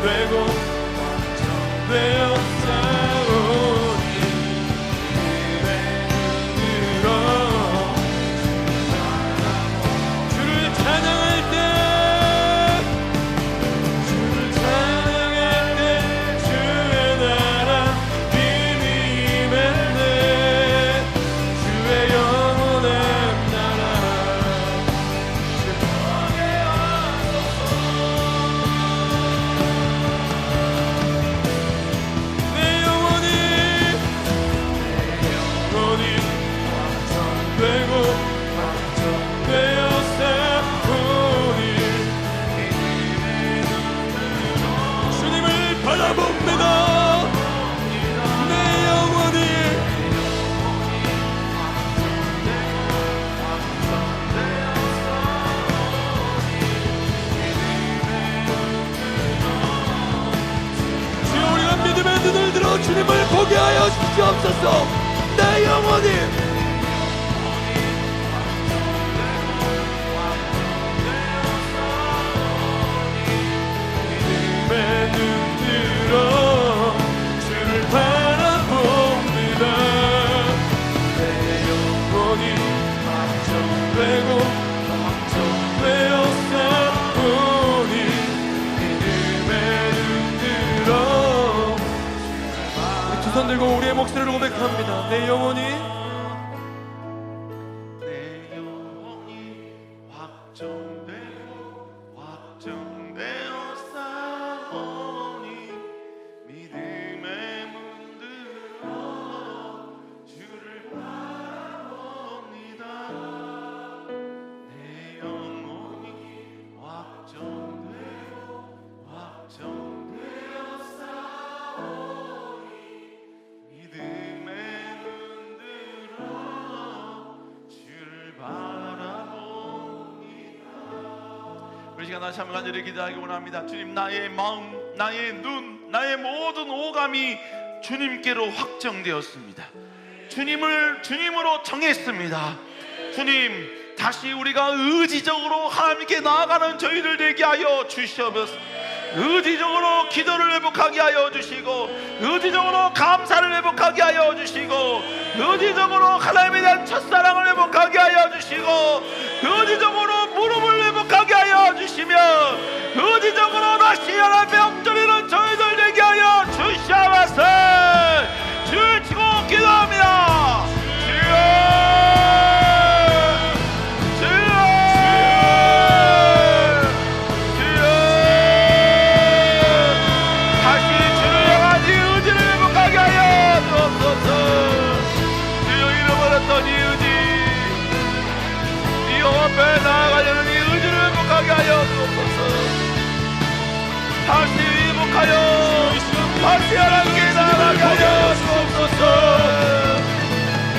되고 확정되었사오니 믿음으로 주를 찬양할 때 주의 나라 힘이 임했네 주의 영원한 나라 내 영혼이 확정되고 확정되었사오니 주님을 바라봅니다. 내 영혼이 주여 우리가 믿음의 눈을 들어 주님을 보게 하여 주시옵소서. 내 영혼이 믿음의 눈 들어 주를 바라봅니다. 내 영혼이 확정되고 확정되었사오니 믿음의 눈 들어 우리 두 손 들고 우리의 목소리를 고백합니다. 내 영혼이 내 영혼이 확정되고 확정되었사오니 믿음의 문들어 주를 바라봅니다. 내 영혼이 확정되고 확정되었사오니 믿음의 눈들어 주를 바라봅니다. 우리 시간 다시 한번 간절히 기도하기 원합니다. 주님, 나의 마음, 나의 눈, 나의 모든 오감이 주님께로 확정되었습니다. 주님으로 정했습니다. 주님, 다시 우리가 의지적으로 하나님께 나아가는 저희들 되게 하여 주시옵소서. 의지적으로 기도를 회복하게 하여 주시고, 의지적으로 감사를 회복하게 하여 주시고, 의지적으로 하나님에 대한 첫사랑을 회복하게 하여 주시고, 의지적으로 무릎을 회복하게 하여 주시며, 의지적으로 다시 하나님 엎드리는 저희들 되게 하여 주시옵소서. 주를 치고 기도합니다. 나아가려는 이 의지를 회복하게 하여 주옵소서. 다시 회복하여 다시 하나님께 나아가게 하여 주옵소서.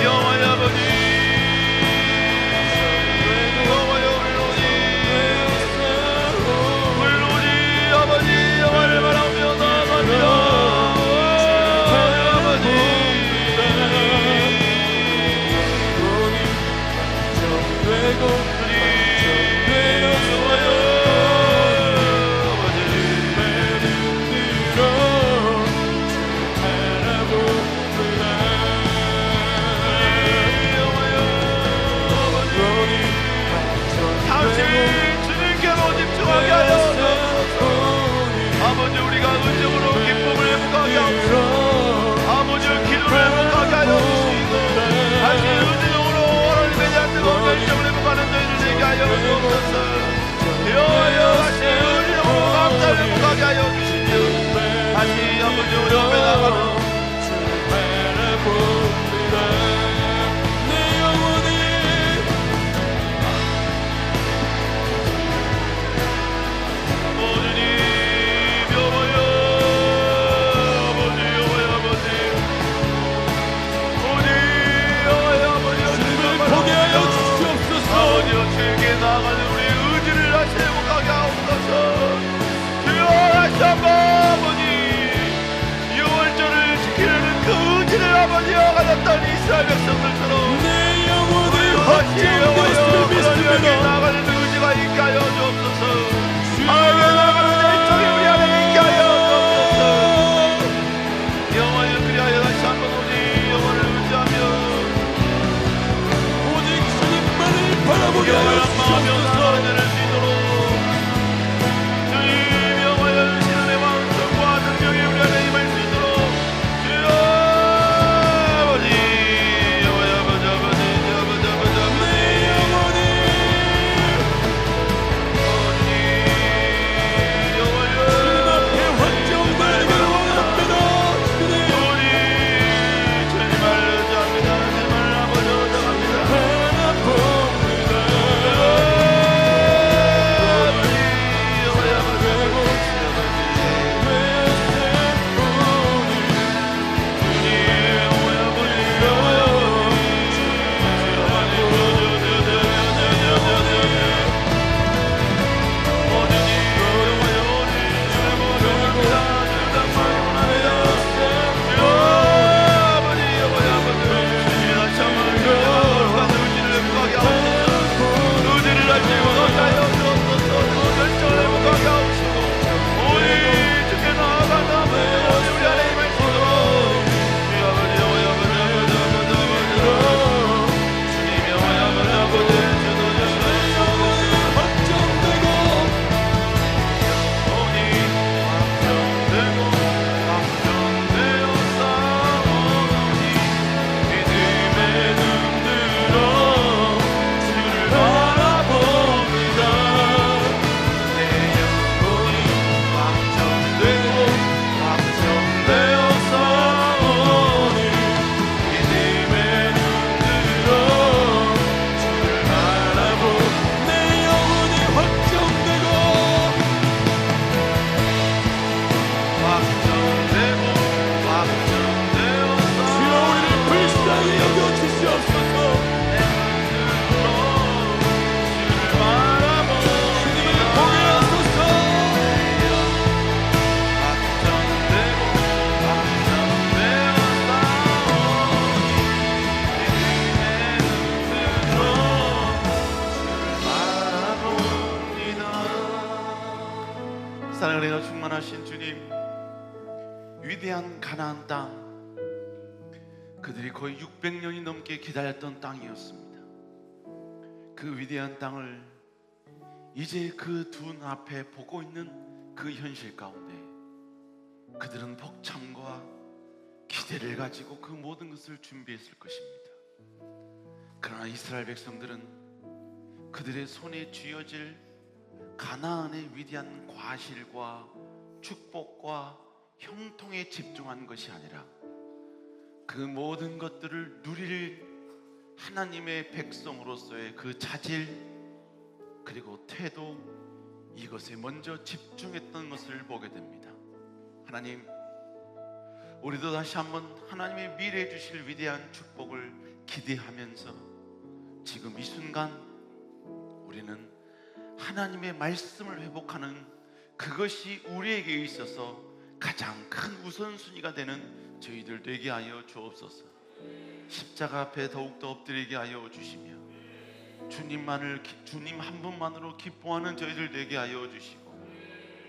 영원히 아버지, 영원히 불로지 아버지, 영원을 바라며 나아갑니다. 아버지, 되고 아버지, 우리가 의적으로 기쁨을 회복하게 하옵소서. 아버지, 기도를 회복하게 하여 주시고, 다시 의지적으로 하나님에 대한 뜨거운 열정을 회복하는 저희들 되게 하여 주옵소서. 여호와여, 다시 의지적으로 감사를 회복하게 하여 주시며, 다시 아버지 우리 앞에 나가는 내 영혼이 보게 하여 주시옵소서. 아버지여, 주에게 나아가는 우리 의지를 다시 회복하게 하옵소서. 주여, 다시 한번 아버지 유월절을 지키려는 그 의지를 아버지여 가졌던 이스라엘 백성들처럼 내 영혼이 다시 확정되었음을 하나님께 믿습니다. 나아가는 의지가 있게 하여 주옵소서. 하나님께 나아가는 일정이 우리 안에 있게 하여 사랑의 은혜가 충만하신 주님, 위대한 가나안 땅, 그들이 거의 600년이 넘게 기다렸던 땅이었습니다. 그 위대한 땅을 이제 그 두 눈앞에 보고 있는 그 현실 가운데 그들은 벅참과 기대를 가지고 그 모든 것을 준비했을 것입니다. 그러나 이스라엘 백성들은 그들의 손에 쥐어질 가나안의 위대한 과실과 축복과 형통에 집중한 것이 아니라 그 모든 것들을 누릴 하나님의 백성으로서의 그 자질 그리고 태도, 이것에 먼저 집중했던 것을 보게 됩니다. 하나님, 우리도 다시 한번 하나님의 미래에 주실 위대한 축복을 기대하면서 지금 이 순간 우리는 하나님의 말씀을 회복하는 그것이 우리에게 있어서 가장 큰 우선순위가 되는 저희들 되게 하여 주옵소서. 십자가 앞에 더욱더 엎드리게 하여 주시며 주님 한 분만으로 기뻐하는 저희들 되게 하여 주시고,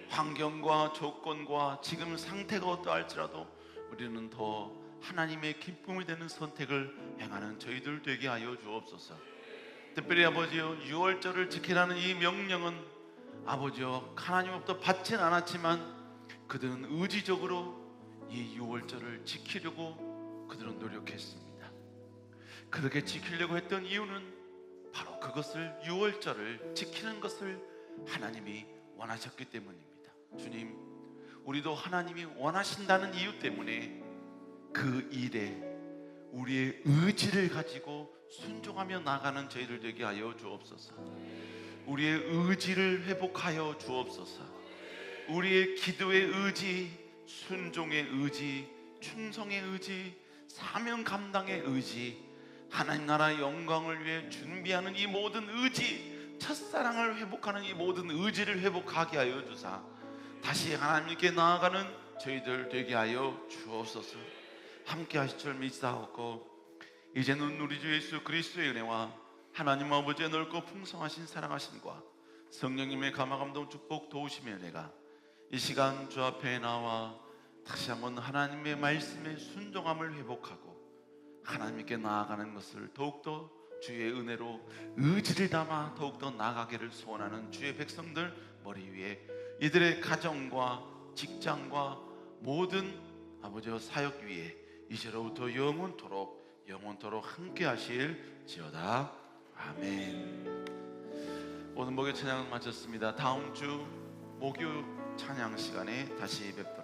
환경과 조건과 지금 상태가 어떠할지라도 우리는 더 하나님의 기쁨이 되는 선택을 행하는 저희들 되게 하여 주옵소서. 특별히 아버지여, 6월절을 지키라는 이 명령은 아버지여 하나님으로부터 받진 않았지만 그들은 의지적으로 이 6월절을 지키려고 그들은 노력했습니다. 그렇게 지키려고 했던 이유는 바로 그것을, 6월절을 지키는 것을 하나님이 원하셨기 때문입니다. 주님, 우리도 하나님이 원하신다는 이유 때문에 그 일에 우리의 의지를 가지고 순종하며 나가는 저희들 되게 하여 주옵소서. 우리의 의지를 회복하여 주옵소서. 우리의 기도의 의지, 순종의 의지, 충성의 의지, 사명 감당의 의지, 하나님 나라의 영광을 위해 준비하는 이 모든 의지, 첫사랑을 회복하는 이 모든 의지를 회복하게 하여 주사 다시 하나님께 나아가는 저희들 되게 하여 주옵소서. 함께 하실 줄 믿사옵고, 이제는 우리 주 예수 그리스도의 은혜와 하나님 아버지의 넓고 풍성하신 사랑하심과 성령님의 감화감동 축복 도우심의 은혜가 이 시간 주 앞에 나와 다시 한번 하나님의 말씀에 순종함을 회복하고 하나님께 나아가는 것을 더욱더 주의 은혜로 의지를 담아 더욱더 나아가기를 소원하는 주의 백성들 머리 위에 이들의 가정과 직장과 모든 아버지와 사역 위에 이제로부터 영원토록 함께 하실지어다. 아멘. 오늘 목요 찬양을 마쳤습니다. 다음 주 목요 찬양 시간에 다시 뵙도록